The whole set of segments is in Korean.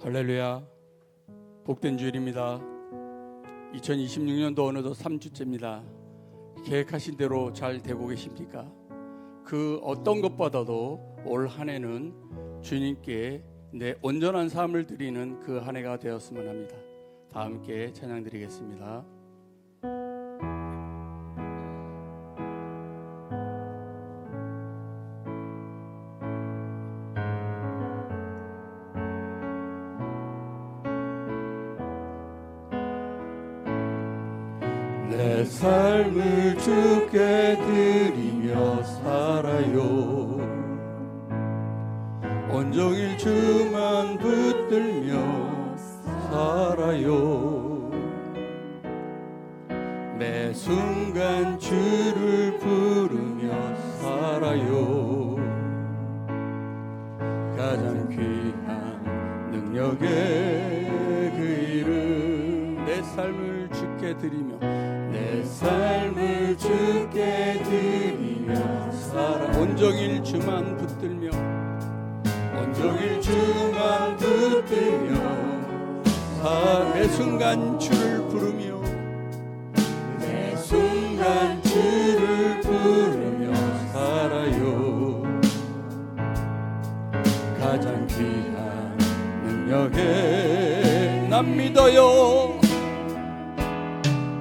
할렐루야. 복된 주일입니다. 2026년도 어느덧 3주째입니다. 계획하신 대로 잘 되고 계십니까? 그 어떤 것보다도 올 한 해는 주님께 내 온전한 삶을 드리는 그 한 해가 되었으면 합니다. 다 함께 찬양 드리겠습니다. 내 삶을 주께 드리며 살아요. 온종일 주만 붙들며 살아요. 매 순간 주를 부르며 살아요. 가장 귀한 능력의 그 이름, 내 삶을 주께 드리며 내 삶을 주께 드리며 살아. 온종일 주만 붙들며 온종일 주만 붙들며 매 순간 주를 부르며 매 순간 주를 부르며 살아요. 가장 귀한 능력에 난 믿어요.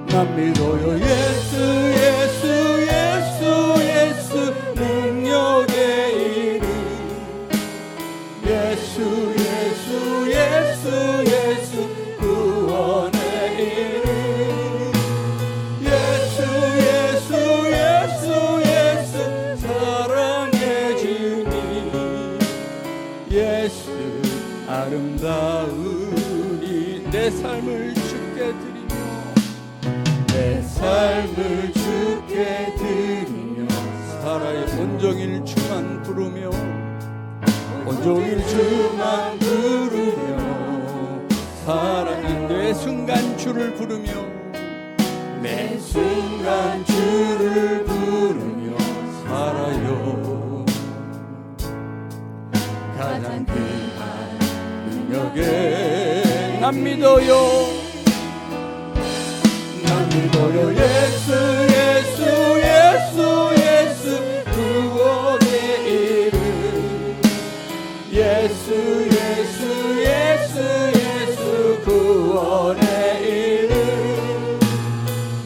난 믿어요. 예수 예수 예수 예수 능력의 이름. 예수 예수 예수 예수 구원의 이름. 예수 예수 예수 예수 사랑의 주님. 예수 아름다우니 내 삶을 주께 드리며 내 삶을 주께 드리며 살아요. 온종일 주만 부르며 온종일 주만 부르며 살아요. 매 순간 주를 부르며 매 순간 주를 부르며 살아요. 가장 귀한 능력에 난 믿어요. 난 믿어요. 예수 예수 예수 예수 구원의 이름. 예수 예수 예수 예수 구원의 이름.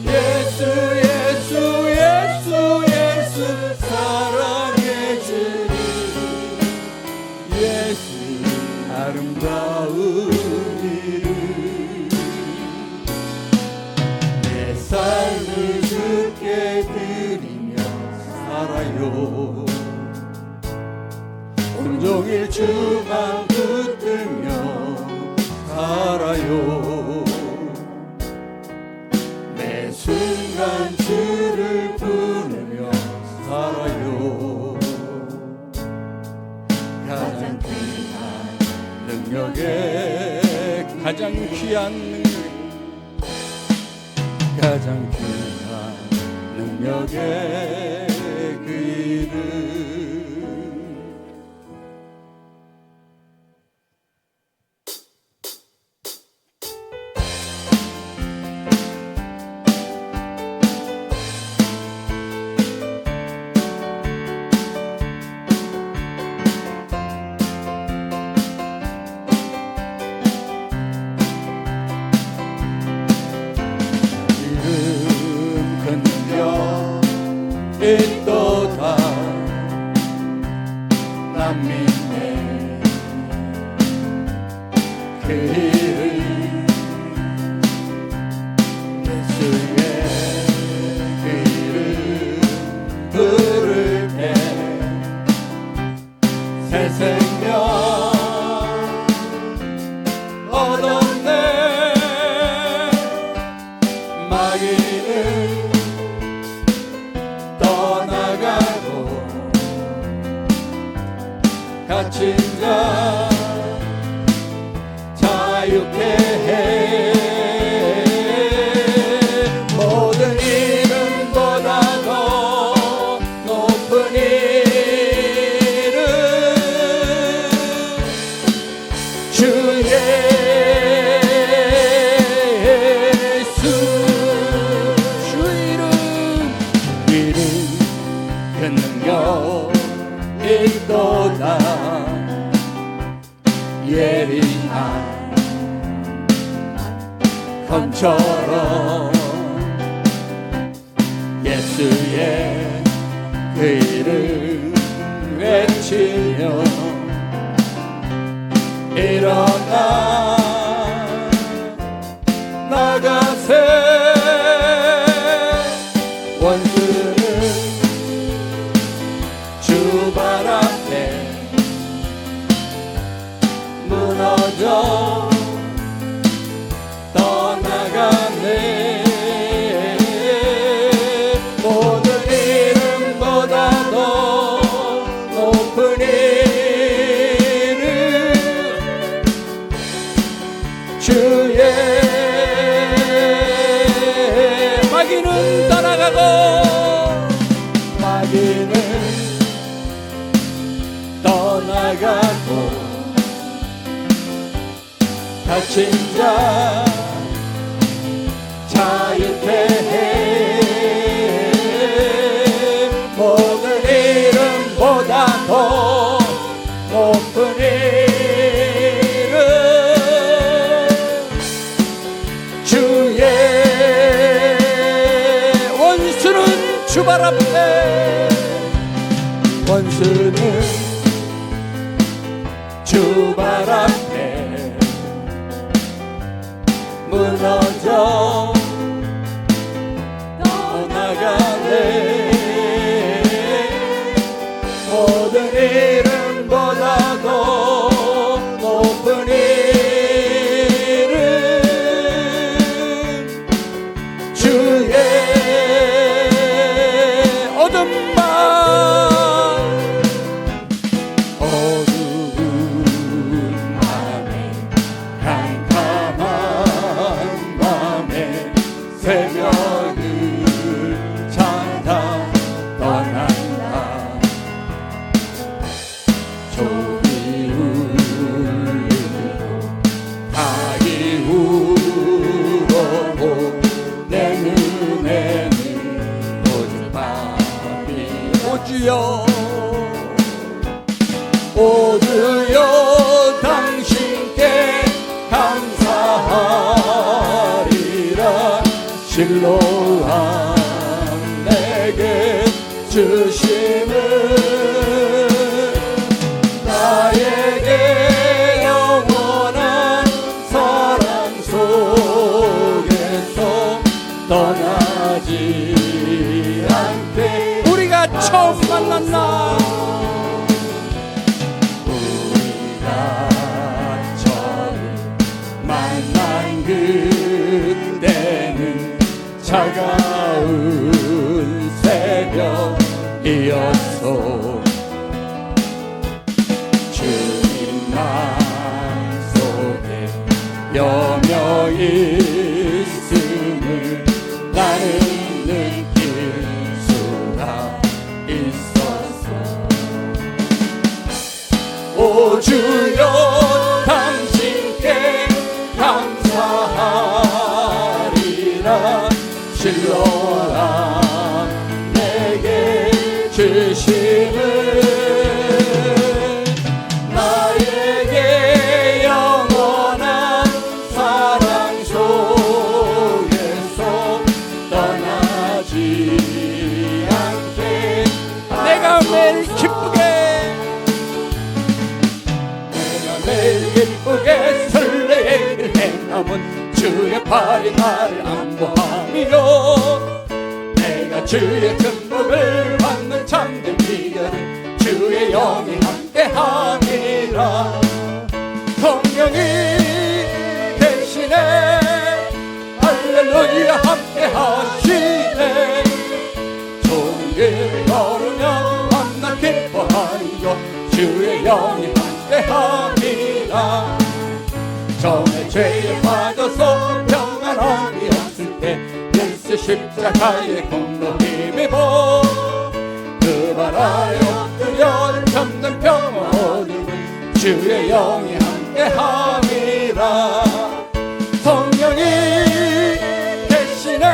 예수 예수 예수 예수 사랑의 주님. 예수 아름다운 이름. 내 삶을 주께 드리며 살아요. 온종일 주만 붙들며 살아요. 매 순간 주를 부르며 살아요. 가장 귀한 능력에 가장 귀한 능력 가장 귀한 능력의 그 이름. 있도다 난 믿네. 그 이름 예수의 그 이름 부를 때 새 생명 얻었네. 마귀는 갇힌 자 자유케 해. 모든 이름보다 더 높은 이름 주의 그 능력 있도다. 예리한 검처럼 예수의 그 이름 외치며 일어나 나가세. 원수는 주 발 앞에 무너져 떠나가네. 모든 이름보다 더 높은 이름 주의. 마귀는 떠나가고 마귀는 떠나가고 갇힌 자 자유케 해. 모든 이름보다 더 높은 이름 주의. 원수는 주발 앞에 원수는 주발 앞에 무너져 떠나가네. 모든 이름보다 더 높은 이름 주의. 어둠 밤 어두운 밤에 캄캄한 밤에 새벽을 찾아 떠난다. 조기 울리고 닭이 울어도 내 눈에는 오직 밤이. 오주여 오주여 당신께 감사하리라. 실로한 내게 주심을 나에게 영원한 사랑 속에서 떠나지 않게. 우리가 처음 만났나 우리가 처음 만난 그때는 차가운 새벽이었어. 주님 마음속에 여며 있음을 나는 느낄 수가 있었어. 오 주여 당신께 감사하리라. 실로한 내게 주심을 나에게 영원한 사랑 속에서 떠나지 않게. 내가 매일 기쁘게 설레이를 행함은 주의 팔이 나를 안보함이요. 내가 주의 축복을 받는 참된 비결은 주의 영이 함께함이라. 성령이 대신에 할렐루야 함께하시네. 좋은 길을 걸으며 만나 기뻐하는거 주의 영이 함께함이라. 전에 죄에 빠져서 평안함이 없을 때 예수 십자가의 공로 힘입어 그 발 아래 엎드려 참된 평화 얻음은 주의 영이 함께함이라. 성령이 대신에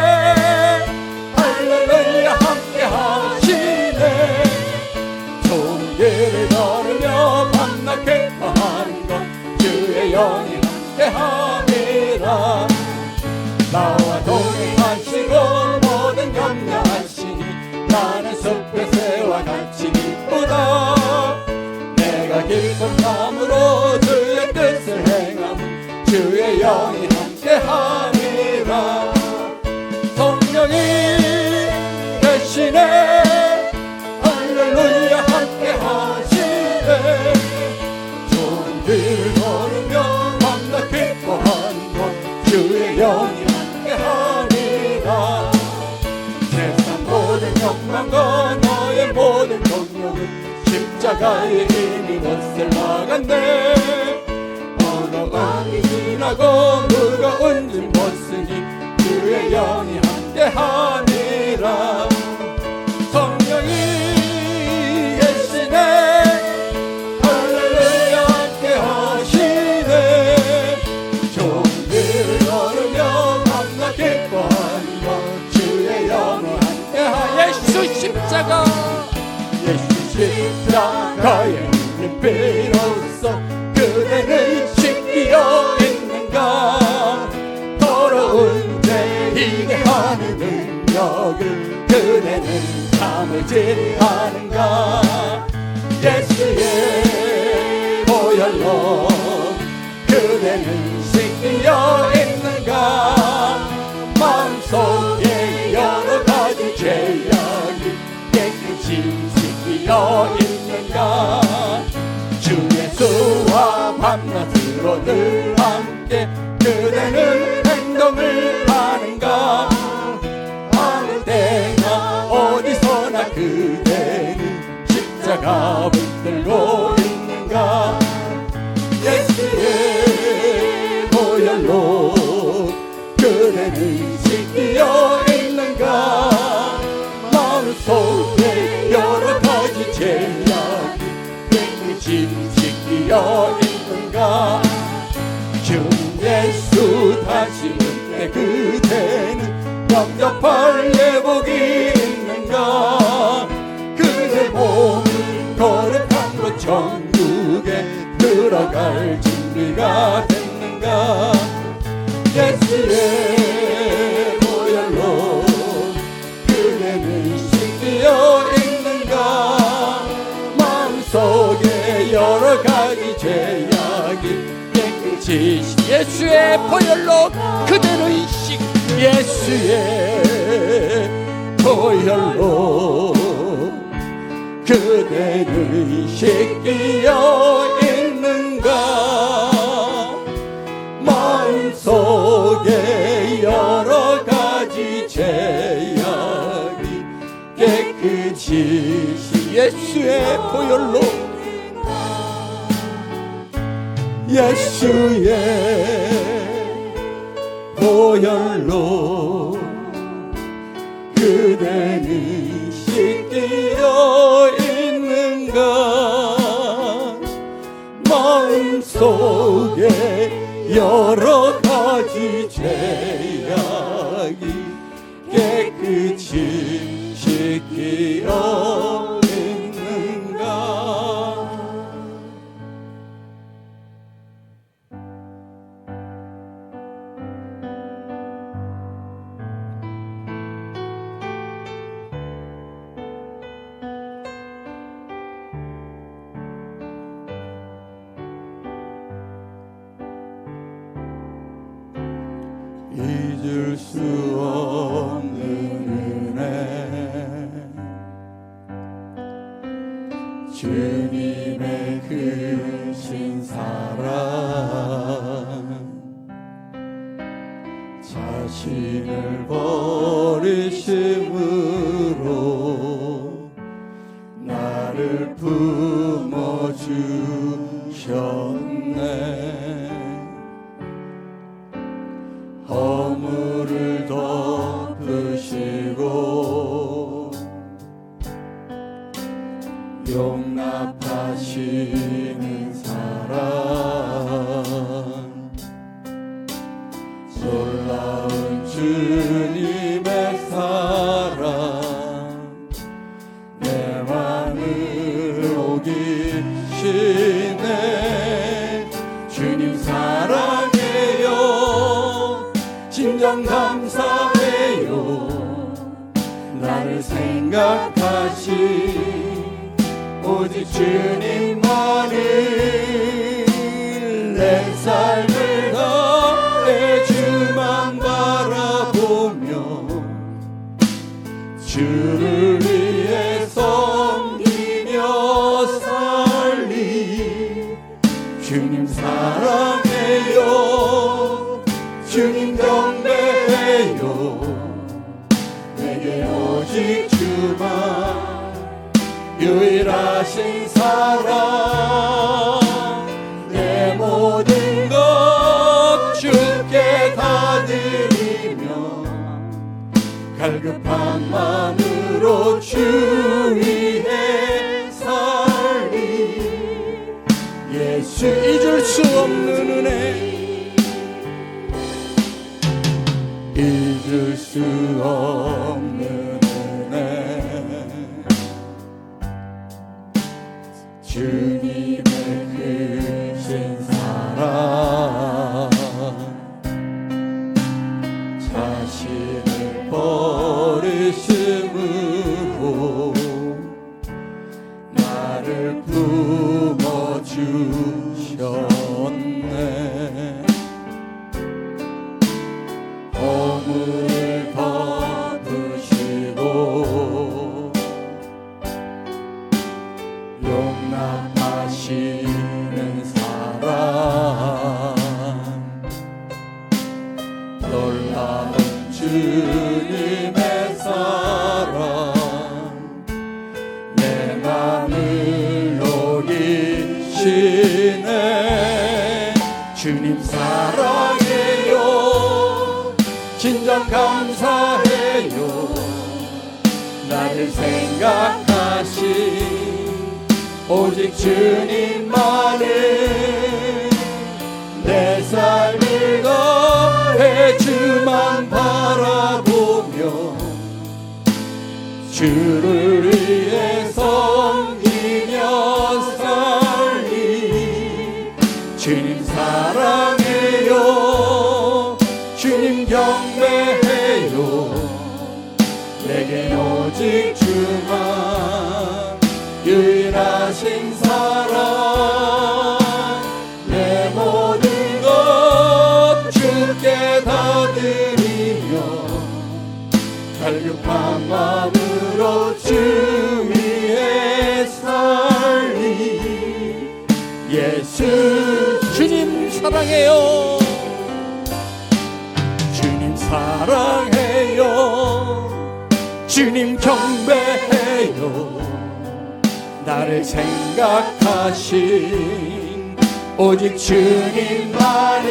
할렐루야 함께하시네. 영이 함께함이라. 나와 동행하시고 모든 염려하시니 나는 숲의 새와 같이 기쁘다. 내가 기쁜 마음으로 주의 뜻을 행함은 주의 영이 함께함이라. 성령이 대신에 할렐루야 함께하시네. 좋은 길을 걸으며 밤낮 기뻐하는 것 주의 영이 함께하리라. 세상 모든 욕망과 너의 모든 동력은 십자가에 이미 못을 막았네. 어려움이 지나고 무거운 짐 벗으니 주의 영이 함께하니라. 성령이 계시네. 할렐루야 함께하시네. 좋은 길을 걸으며 밤낮 기뻐하는 것 주의 영이 함께하. 예수 십자가, 예수 십자가에 있는 비로소 그대는 씻기어 있는가. 더러운 죄 이게 하는 능력을 그대는 참을지 않은가. 예수의 보혈로 그대는 씻기어 있는가. 마음속에 여러 가지 죄악이 깨끗이 씻기어 있는가. 주 예수와 밤낮으로 늘 함께 그대는 행동을 하는가. 아무 때나 어디서나 그대는 십자가 붙들고 있는가. 예수의 보혈로 그대는 씻기어 있는가. 마음속에 여러 가지 죄악이 깨끗이 씻기어 있는가. 주 예수 다시 묻때 그대는 영접할 예복이 있는가. 그대 몸은 거룩한 것 천국에 들어갈 준비가 됐는가. 예수의 보혈로 그대는 씻기어 있는가. 마음속에 여러 가지 죄악이 깨끗이 예수의 보혈로 그대는 예수의 보혈로 그대는 씻기어 있는가. 마음속에 여러 가지 죄악이 깨끗이 예수의 보혈로 예수의 보혈로 그대는 씻기어 있는가. 마음속에 여러 가지 죄악이 깨끗이 씻기어 있는가. 잊을 수 없는 은혜 주님의 크신 사랑 자신을 버리심으로 나를 품어주셨네. 허물을 덮으시고 용납하시는 사랑 놀라운 주님의 사랑 내 맘을 오기시네. 주님 사랑 생각하시 오직 주님만을 내 삶을 다해 주만 바라보며 주를 위해 섬기며 살리 주님 사랑해요 주님 경배해요 내게 오직 주만 유일하신 사랑 내 모든 것 주께 다 드리며 갈급한 마음으로 주 위해 살리 예수 잊을 수 없는 은혜 잊을 수 없는 은혜 주님의 크신 사랑 자신을 버리심으로 나를 품어주셨네 허물을 덮으시고 용납하시는 사랑 놀라운 주님의 사랑 내 맘을 녹이시네 주님 사랑해요 진정 감사해요 나를 생각하시 오직 주님만을 내 삶을 다해 주만 바라보며 주를 위해 섬기며 살리 주님 사랑해요 주님 경배해요 내겐 오직 주만 유일하신 사랑 내 모든 것 주께 다 드리며 갈급한 마음으로 주 위해 살리 예수 주님 사랑해요 주님 사랑해요 주님 경배해요 나를 생각하신 오직 주님만을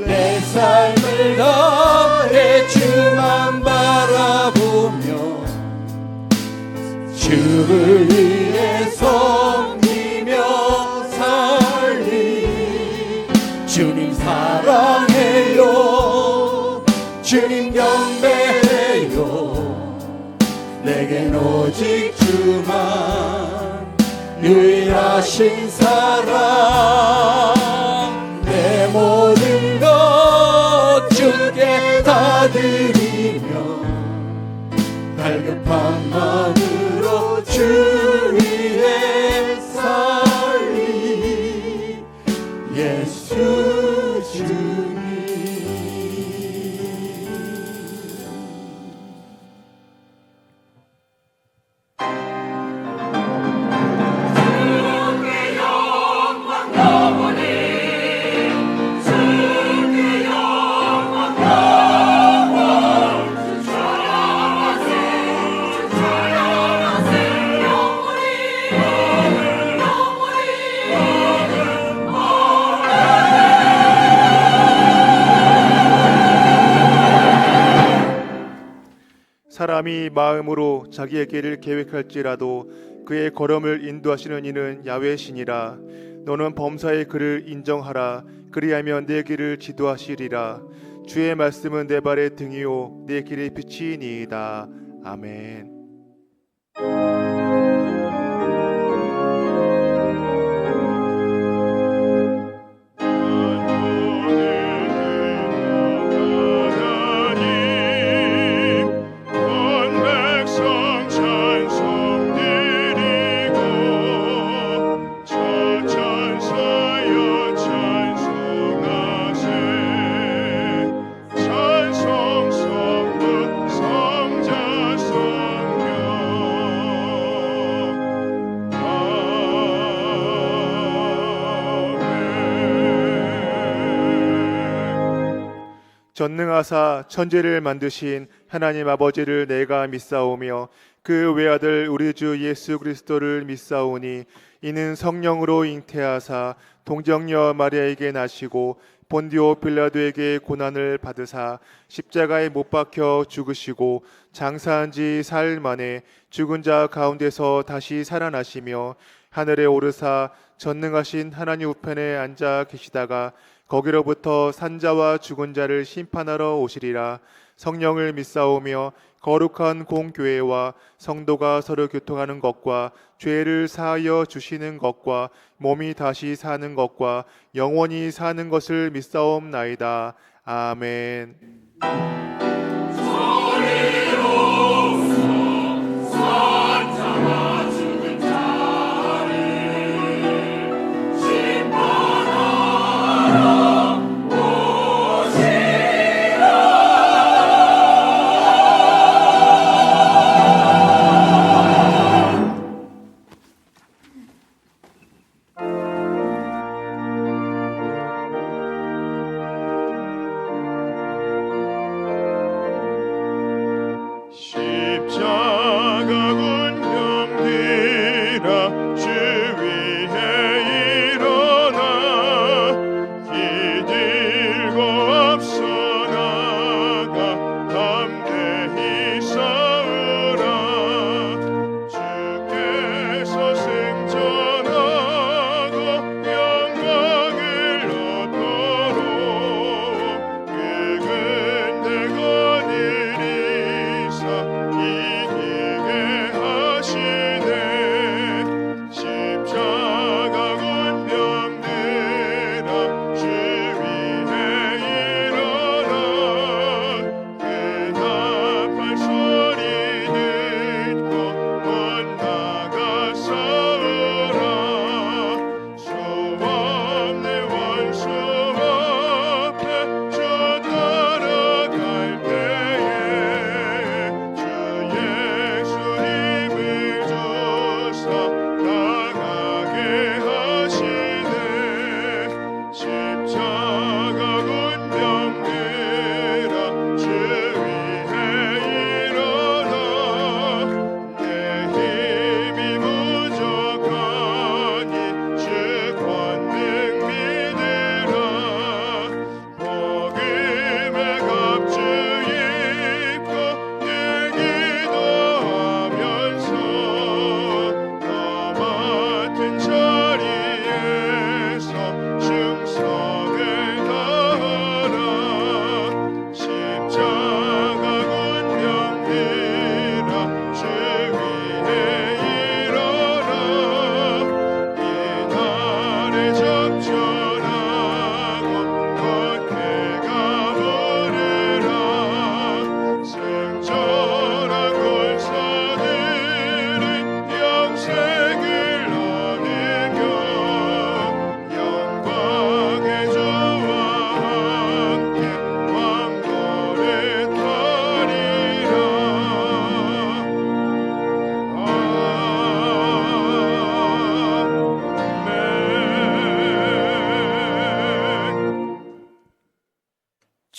내 삶을 다해 주만 바라보며 주를 위해 섬기며 살리 주님 사랑해요 주님 경배해요 내겐 오직 주만 유일하신 사랑 내 모든 것 주께 다 드리며 갈급한 마음으로 주 위해 살리 예수 주님 사람이 마음으로 자기의 길을 계획할지라도 그의 걸음을 인도하시는 이는 야훼시니라. 너는 범사의 그를 인정하라. 그리하면 내 길을 지도하시리라. 주의 말씀은 내 발의 등이요 내 길의 빛이니이다. 아멘. 하나님 전능하사 천지를 만드신 하나님 아버지를 내가 믿사오며 그 외아들 우리 주 예수 그리스도를 믿사오니 이는 성령으로 잉태하사 동정녀 마리아에게 나시고 본디오 빌라도에게 고난을 받으사 십자가에 못 박혀 죽으시고 장사한 지 사흘 만에 죽은 자 가운데서 다시 살아나시며 하늘에 오르사 전능하신 하나님 우편에 앉아 계시다가 거기로부터 산자와 죽은 자를 심판하러 오시리라. 성령을 믿사오며 거룩한 공교회와 성도가 서로 교통하는 것과 죄를 사하여 주시는 것과 몸이 다시 사는 것과 영원히 사는 것을 믿사옵나이다. 아멘.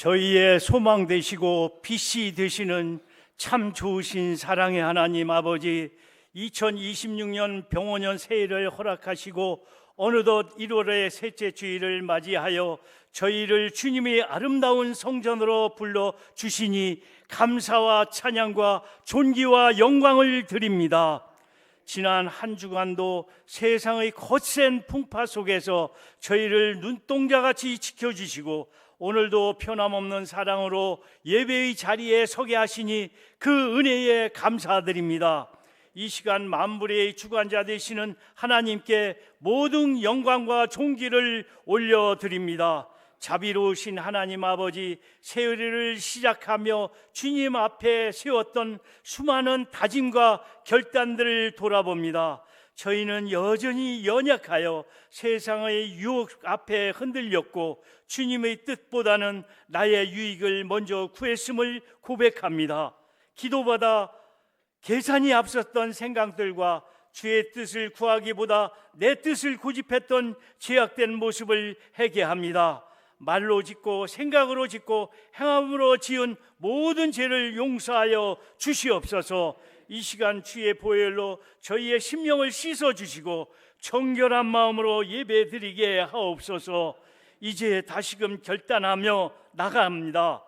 저희의 소망 되시고 빛이 되시는 참 좋으신 사랑의 하나님 아버지, 2026년 병원년 새해를 허락하시고 어느덧 1월의 셋째 주일을 맞이하여 저희를 주님의 아름다운 성전으로 불러주시니 감사와 찬양과 존귀와 영광을 드립니다. 지난 한 주간도 세상의 거센 풍파 속에서 저희를 눈동자같이 지켜주시고 오늘도 변함없는 사랑으로 예배의 자리에 서게 하시니 그 은혜에 감사드립니다. 이 시간 만물의 주관자 되시는 하나님께 모든 영광과 존귀를 올려드립니다. 자비로우신 하나님 아버지, 새해를 시작하며 주님 앞에 세웠던 수많은 다짐과 결단들을 돌아봅니다. 저희는 여전히 연약하여 세상의 유혹 앞에 흔들렸고 주님의 뜻보다는 나의 유익을 먼저 구했음을 고백합니다. 기도보다 계산이 앞섰던 생각들과 주의 뜻을 구하기보다 내 뜻을 고집했던 죄악된 모습을 회개합니다. 말로 짓고 생각으로 짓고 행함으로 지은 모든 죄를 용서하여 주시옵소서. 이 시간 주의 보혈로 저희의 심령을 씻어 주시고 정결한 마음으로 예배 드리게 하옵소서. 이제 다시금 결단하며 나갑니다.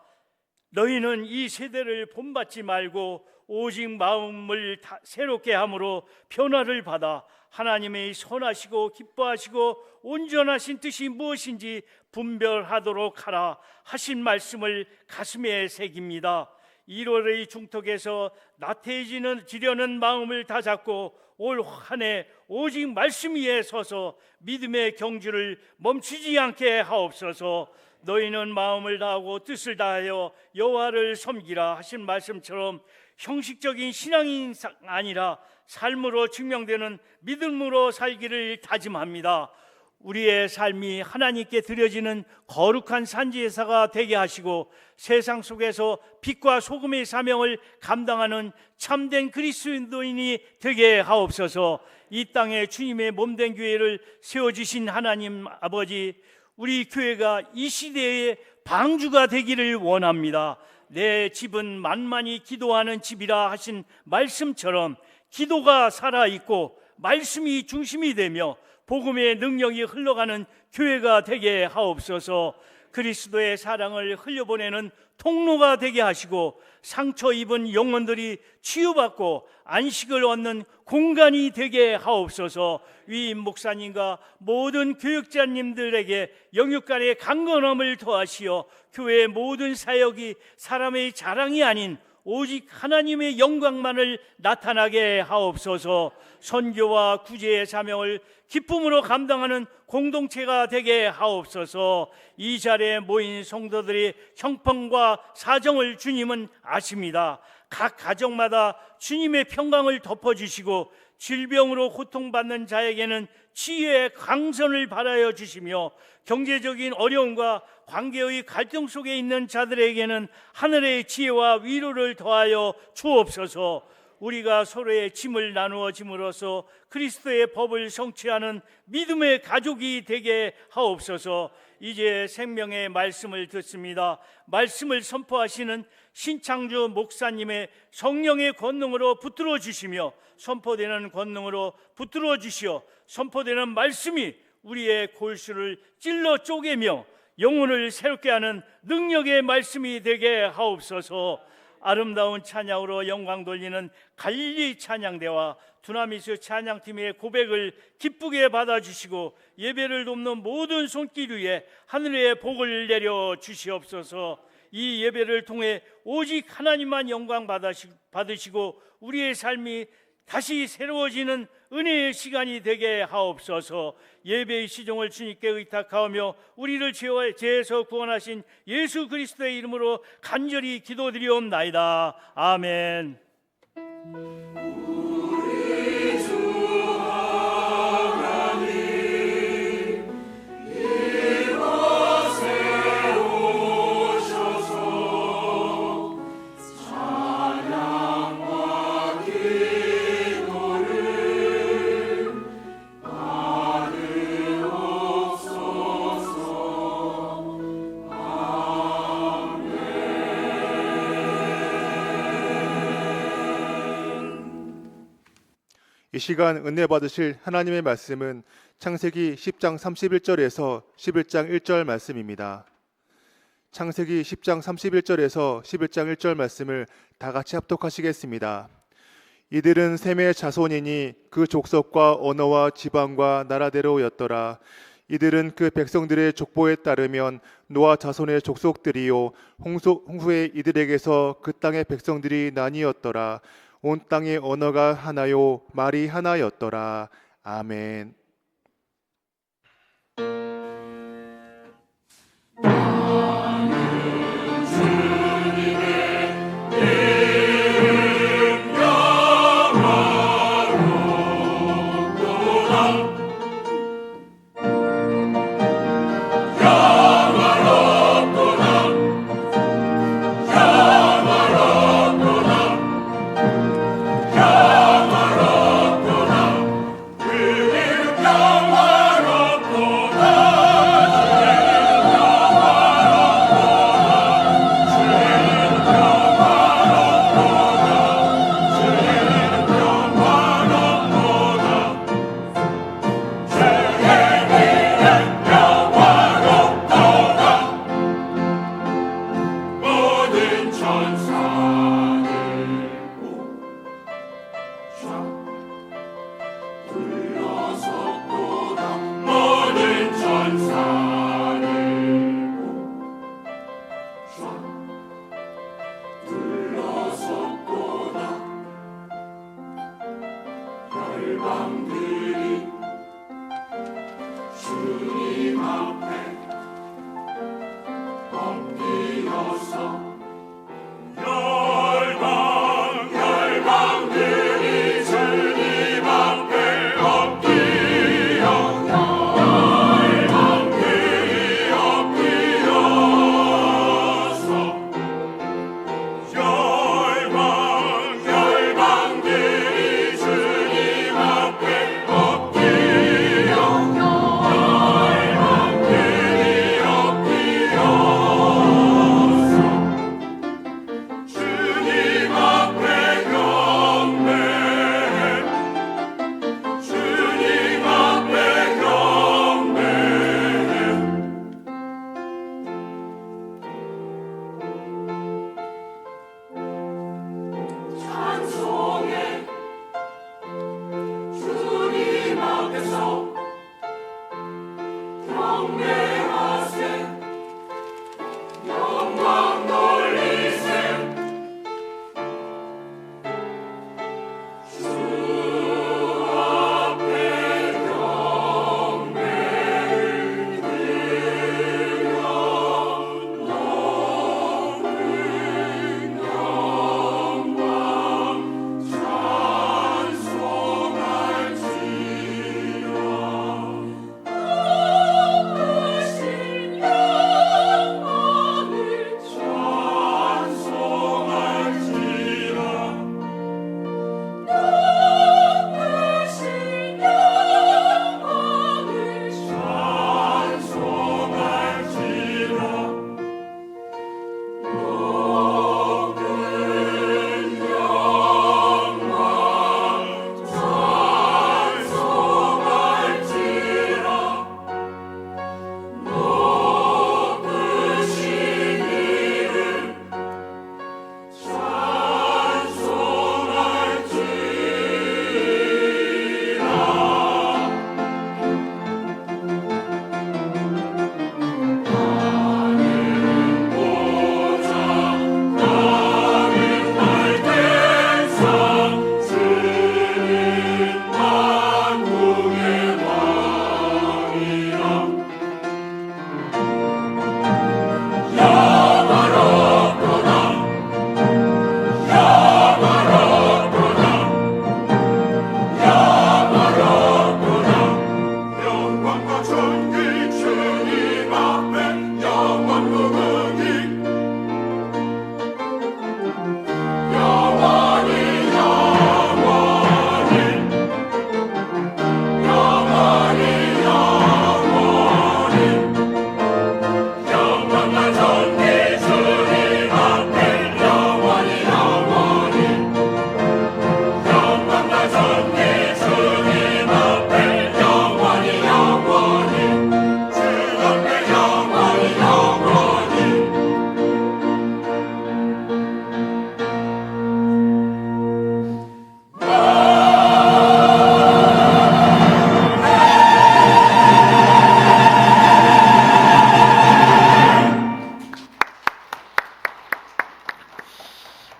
너희는 이 세대를 본받지 말고 오직 마음을 새롭게 함으로 변화를 받아 하나님의 선하시고 기뻐하시고 온전하신 뜻이 무엇인지 분별하도록 하라 하신 말씀을 가슴에 새깁니다. 1월의 중턱에서 나태해지려는 마음을 다잡고 올 한 해 오직 말씀 위에 서서 믿음의 경주를 멈추지 않게 하옵소서. 너희는 마음을 다하고 뜻을 다하여 여호와를 섬기라 하신 말씀처럼 형식적인 신앙이 아니라 삶으로 증명되는 믿음으로 살기를 다짐합니다. 우리의 삶이 하나님께 드려지는 거룩한 산지제사가 되게 하시고 세상 속에서 빛과 소금의 사명을 감당하는 참된 그리스도인이 되게 하옵소서. 이 땅에 주님의 몸된 교회를 세워주신 하나님 아버지, 우리 교회가 이 시대의 방주가 되기를 원합니다. 내 집은 만만히 기도하는 집이라 하신 말씀처럼 기도가 살아있고 말씀이 중심이 되며 복음의 능력이 흘러가는 교회가 되게 하옵소서. 그리스도의 사랑을 흘려보내는 통로가 되게 하시고 상처 입은 영혼들이 치유받고 안식을 얻는 공간이 되게 하옵소서. 위임 목사님과 모든 교육자님들에게 영육간의 강건함을 더하시어 교회의 모든 사역이 사람의 자랑이 아닌 오직 하나님의 영광만을 나타나게 하옵소서. 선교와 구제의 사명을 기쁨으로 감당하는 공동체가 되게 하옵소서. 이 자리에 모인 성도들의 형편과 사정을 주님은 아십니다. 각 가정마다 주님의 평강을 덮어주시고 질병으로 고통받는 자에게는 치유의 강선을 바라여 주시며 경제적인 어려움과 관계의 갈등 속에 있는 자들에게는 하늘의 지혜와 위로를 더하여 주옵소서. 우리가 서로의 짐을 나누어 짐으로써 그리스도의 법을 성취하는 믿음의 가족이 되게 하옵소서. 이제 생명의 말씀을 듣습니다. 말씀을 선포하시는 신창주 목사님의 성령의 권능으로 붙들어 주시며 선포되는 권능으로 붙들어 주시어 선포되는 말씀이 우리의 골수를 찔러 쪼개며 영혼을 새롭게 하는 능력의 말씀이 되게 하옵소서. 아름다운 찬양으로 영광 돌리는 갈릴리 찬양대와 두나미스 찬양팀의 고백을 기쁘게 받아주시고 예배를 돕는 모든 손길 위에 하늘의 복을 내려 주시옵소서. 이 예배를 통해 오직 하나님만 영광 받으시고 우리의 삶이 다시 새로워지는 은혜의 시간이 되게 하옵소서. 예배의 시종을 주님께 의탁하오며 우리를 죄에서 구원하신 예수 그리스도의 이름으로 간절히 기도드리옵나이다. 아멘. 이 시간 은혜 받으실 하나님의 말씀은 창세기 10장 31절에서 11장 1절 말씀입니다. 창세기 10장 31절에서 11장 1절 말씀을 다 같이 합독하시겠습니다. 이들은 셈의 자손이니 그 족속과 언어와 지방과 나라대로였더라. 이들은 그 백성들의 족보에 따르면 노아 자손의 족속들이요 홍수에 이들에게서 그 땅의 백성들이 나뉘었더라. 온 땅의 언어가 하나요 말이 하나였더라. 아멘.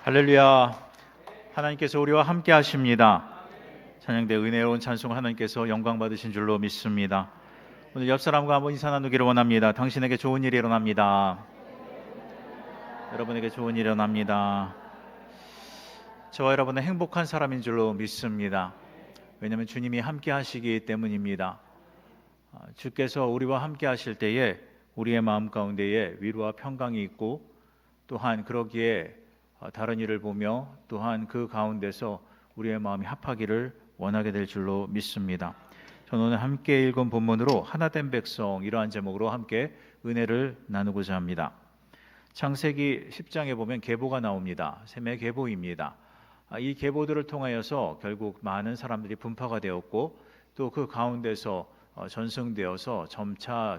할렐루야. 하나님께서 우리와 함께 하십니다. 찬양대 은혜로운 찬송 하나님께서 영광 받으신 줄로 믿습니다. 오늘 옆 사람과 한번 인사 나누기를 원합니다. 당신에게 좋은 일이 일어납니다. 여러분에게 좋은 일이 일어납니다. 저와 여러분은 행복한 사람인 줄로 믿습니다. 왜냐하면 주님이 함께 하시기 때문입니다. 주께서 우리와 함께 하실 때에 우리의 마음 가운데에 위로와 평강이 있고, 또한 그러기에 다른 일을 보며 또한 그 가운데서 우리의 마음이 합하기를 원하게 될 줄로 믿습니다. 저는 오늘 함께 읽은 본문으로 하나된 백성, 이러한 제목으로 함께 은혜를 나누고자 합니다. 창세기 10장에 보면 계보가 나옵니다. 셈의 계보입니다. 이 계보들을 통하여서 결국 많은 사람들이 분파가 되었고, 또 그 가운데서 전승되어서 점차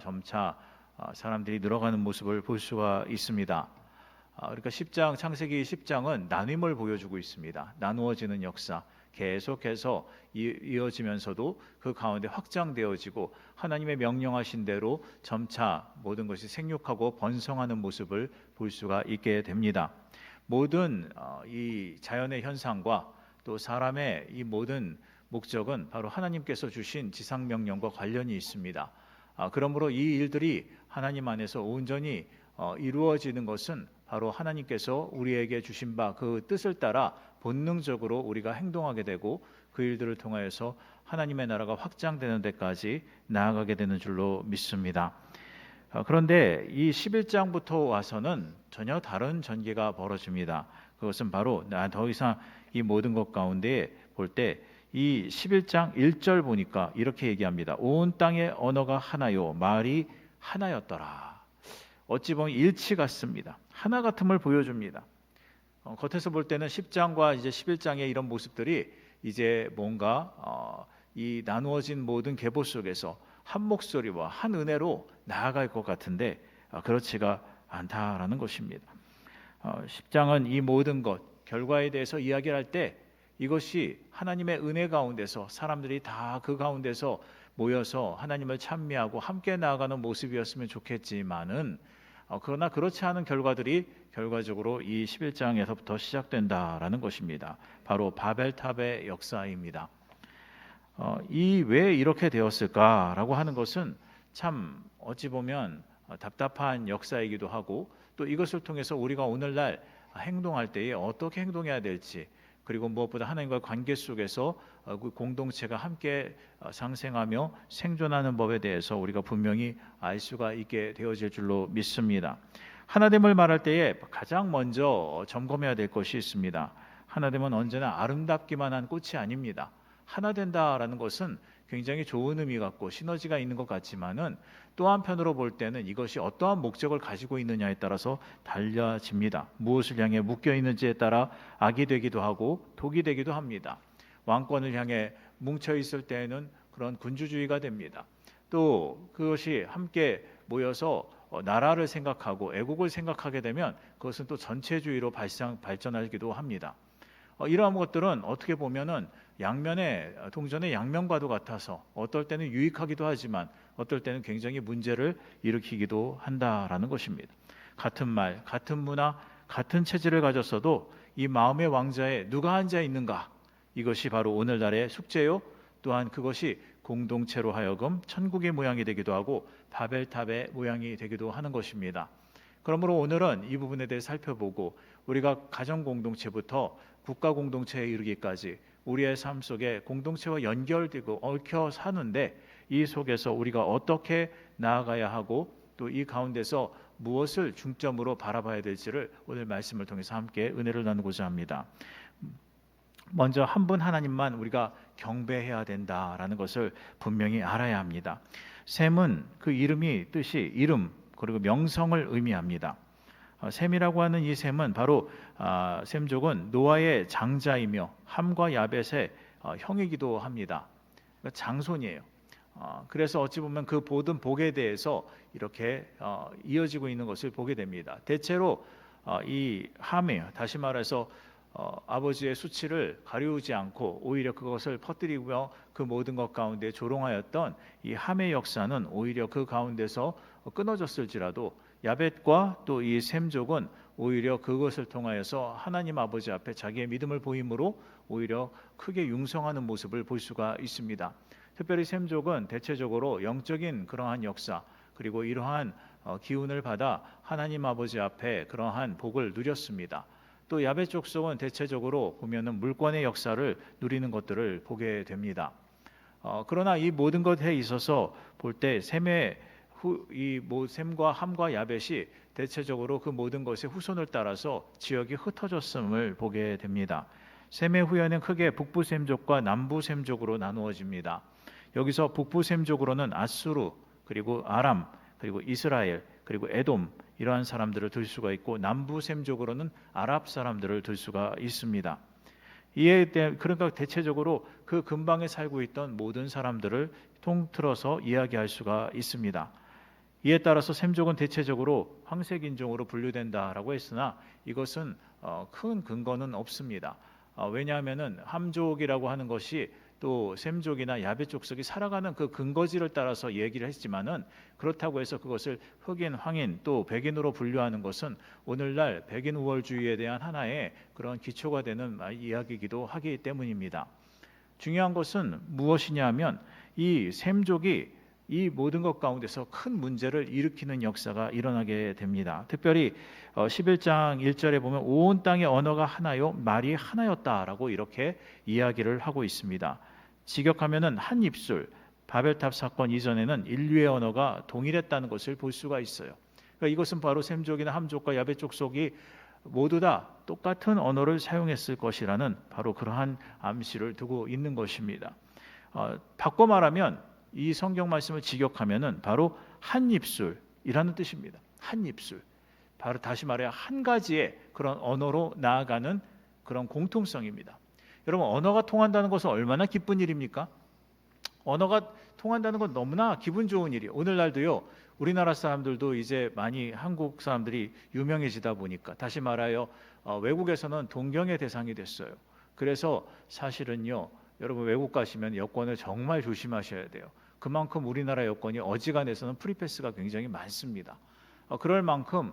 사람들이 늘어가는 모습을 볼 수가 있습니다. 그러니까 창세기 10장은 나눔을 보여주고 있습니다. 나누어지는 역사 계속해서 이어지면서도 그 가운데 확장되어지고 하나님의 명령하신 대로 점차 모든 것이 생육하고 번성하는 모습을 볼 수가 있게 됩니다. 모든 이 자연의 현상과 또 사람의 이 모든 목적은 바로 하나님께서 주신 지상 명령과 관련이 있습니다. 그러므로 이 일들이 하나님 안에서 온전히 이루어지는 것은 바로 하나님께서 우리에게 주신 바 그 뜻을 따라 본능적으로 우리가 행동하게 되고 그 일들을 통하여서 하나님의 나라가 확장되는 데까지 나아가게 되는 줄로 믿습니다. 그런데 이 11장부터 와서는 전혀 다른 전개가 벌어집니다. 그것은 바로 더 이상 이 모든 것 가운데 볼 때 이 11장 1절 보니까 이렇게 얘기합니다. 온 땅의 언어가 하나요 말이 하나였더라. 어찌 보면 일치 같습니다. 하나 같음을 보여줍니다. 겉에서 볼 때는 10장과 이제 11장의 이런 모습들이 이제 뭔가 이 나누어진 모든 계보 속에서 한 목소리와 한 은혜로 나아갈 것 같은데 그렇지가 않다라는 것입니다. 10장은 이 모든 것 결과에 대해서 이야기를 할 때 이것이 하나님의 은혜 가운데서 사람들이 다 그 가운데서 모여서 하나님을 찬미하고 함께 나아가는 모습이었으면 좋겠지만은 그러나 그렇지 않은 결과들이 결과적으로 이 11장에서부터 시작된다라는 것입니다. 바로 바벨탑의 역사입니다. 이 왜 이렇게 되었을까라고 하는 것은 참 어찌 보면 답답한 역사이기도 하고 또 이것을 통해서 우리가 오늘날 행동할 때에 어떻게 행동해야 될지 그리고 무엇보다 하나님과의 관계 속에서 그 공동체가 함께 상생하며 생존하는 법에 대해서 우리가 분명히 알 수가 있게 되어질 줄로 믿습니다. 하나됨을 말할 때에 가장 먼저 점검해야 될 것이 있습니다. 하나됨은 언제나 아름답기만 한 꽃이 아닙니다. 하나 된다라는 것은 굉장히 좋은 의미 같고 시너지가 있는 것 같지만은 또 한편으로 볼 때는 이것이 어떠한 목적을 가지고 있느냐에 따라서 달라집니다. 무엇을 향해 묶여 있는지에 따라 악이 되기도 하고 독이 되기도 합니다. 왕권을 향해 뭉쳐 있을 때에는 그런 군주주의가 됩니다. 또 그것이 함께 모여서 나라를 생각하고 애국을 생각하게 되면 그것은 또 전체주의로 발전하기도 합니다. 이러한 것들은 어떻게 보면은 양면의 동전의 양면과도 같아서 어떨 때는 유익하기도 하지만 어떨 때는 굉장히 문제를 일으키기도 한다라는 것입니다. 같은 말, 같은 문화, 같은 체질을 가졌어도 이 마음의 왕좌에 누가 앉아 있는가? 이것이 바로 오늘날의 숙제요. 또한 그것이 공동체로 하여금 천국의 모양이 되기도 하고 바벨탑의 모양이 되기도 하는 것입니다. 그러므로 오늘은 이 부분에 대해 살펴보고 우리가 가정 공동체부터 국가 공동체에 이르기까지 우리의 삶 속에 공동체와 연결되고 얽혀 사는데 이 속에서 우리가 어떻게 나아가야 하고 또 이 가운데서 무엇을 중점으로 바라봐야 될지를 오늘 말씀을 통해서 함께 은혜를 나누고자 합니다. 먼저 한 분 하나님만 우리가 경배해야 된다라는 것을 분명히 알아야 합니다. 셈은 그 이름이 뜻이 이름 그리고 명성을 의미합니다. 셈이라고 하는 이 셈은 바로 셈족은 노아의 장자이며 함과 야벳의 형이기도 합니다. 그러니까 장손이에요. 그래서 어찌 보면 그 모든 복에 대해서 이렇게 이어지고 있는 것을 보게 됩니다. 대체로 이 함이 다시 말해서 아버지의 수치를 가리우지 않고 오히려 그것을 퍼뜨리며 그 모든 것 가운데 조롱하였던 이 함의 역사는 오히려 그 가운데서 끊어졌을지라도 야벳과 또 이 셈족은 오히려 그것을 통하여서 하나님 아버지 앞에 자기의 믿음을 보임으로 오히려 크게 융성하는 모습을 볼 수가 있습니다. 특별히 셈족은 대체적으로 영적인 그러한 역사 그리고 이러한 기운을 받아 하나님 아버지 앞에 그러한 복을 누렸습니다. 또 야벳 족속은 대체적으로 보면은 물권의 역사를 누리는 것들을 보게 됩니다. 그러나 이 모든 것에 있어서 볼 때 셈과 함과 야벳이 대체적으로 그 모든 것의 후손을 따라서 지역이 흩어졌음을 보게 됩니다. 셈의 후예는 크게 북부 셈족과 남부 셈족으로 나누어집니다. 여기서 북부 셈족으로는 아수르 그리고 아람 그리고 이스라엘 그리고 에돔 이러한 사람들을 들 수가 있고 남부 셈족으로는 아랍 사람들을 들 수가 있습니다. 그러니까 대체적으로 그 근방에 살고 있던 모든 사람들을 통틀어서 이야기할 수가 있습니다. 이에 따라서 셈족은 대체적으로 황색인종으로 분류된다라고 했으나 이것은 큰 근거는 없습니다. 왜냐하면은 함족이라고 하는 것이 또 셈족이나 야벳 족속이 살아가는 그 근거지를 따라서 얘기를 했지만은 그렇다고 해서 그것을 흑인, 황인 또 백인으로 분류하는 것은 오늘날 백인 우월주의에 대한 하나의 그런 기초가 되는 이야기이기도 하기 때문입니다. 중요한 것은 무엇이냐면 이 셈족이 이 모든 것 가운데서 큰 문제를 일으키는 역사가 일어나게 됩니다. 특별히 11장 1절에 보면 온 땅의 언어가 하나요 말이 하나였다라고 이렇게 이야기를 하고 있습니다. 직역하면은 한 입술, 바벨탑 사건 이전에는 인류의 언어가 동일했다는 것을 볼 수가 있어요. 그러니까 이것은 바로 셈족이나 함족과 야벳 족속이 모두 다 똑같은 언어를 사용했을 것이라는 바로 그러한 암시를 두고 있는 것입니다. 바꿔 말하면 이 성경 말씀을 직역하면은 바로 한 입술이라는 뜻입니다. 한 입술. 바로 다시 말해야 한 가지의 그런 언어로 나아가는 그런 공통성입니다. 여러분, 언어가 통한다는 것은 얼마나 기쁜 일입니까? 언어가 통한다는 건 너무나 기분 좋은 일이에요. 오늘날도요, 우리나라 사람들도 이제 많이 한국 사람들이 유명해지다 보니까 다시 말하여 외국에서는 동경의 대상이 됐어요. 그래서 사실은요, 여러분 외국 가시면 여권을 정말 조심하셔야 돼요. 그만큼 우리나라 여권이 어지간해서는 프리패스가 굉장히 많습니다. 그럴 만큼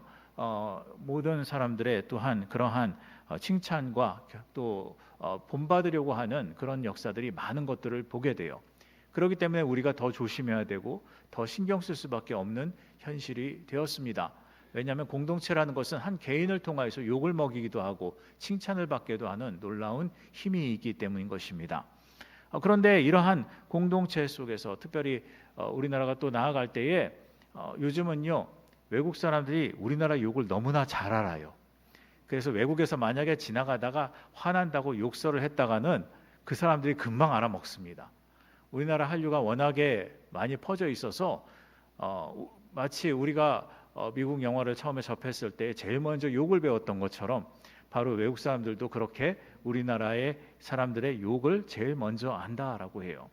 모든 사람들의 또한 그러한 칭찬과 또 본받으려고 하는 그런 역사들이 많은 것들을 보게 돼요. 그렇기 때문에 우리가 더 조심해야 되고 더 신경 쓸 수밖에 없는 현실이 되었습니다. 왜냐하면 공동체라는 것은 한 개인을 통해서 욕을 먹이기도 하고 칭찬을 받기도 하는 놀라운 힘이 있기 때문인 것입니다. 그런데 이러한 공동체 속에서 특별히 우리나라가 또 나아갈 때에 요즘은요, 외국 사람들이 우리나라 욕을 너무나 잘 알아요. 그래서 외국에서 만약에 지나가다가 화난다고 욕설을 했다가는 그 사람들이 금방 알아먹습니다. 우리나라 한류가 워낙에 많이 퍼져 있어서 마치 우리가 미국 영화를 처음에 접했을 때 제일 먼저 욕을 배웠던 것처럼 바로 외국 사람들도 그렇게 우리나라의 사람들의 욕을 제일 먼저 안다라고 해요.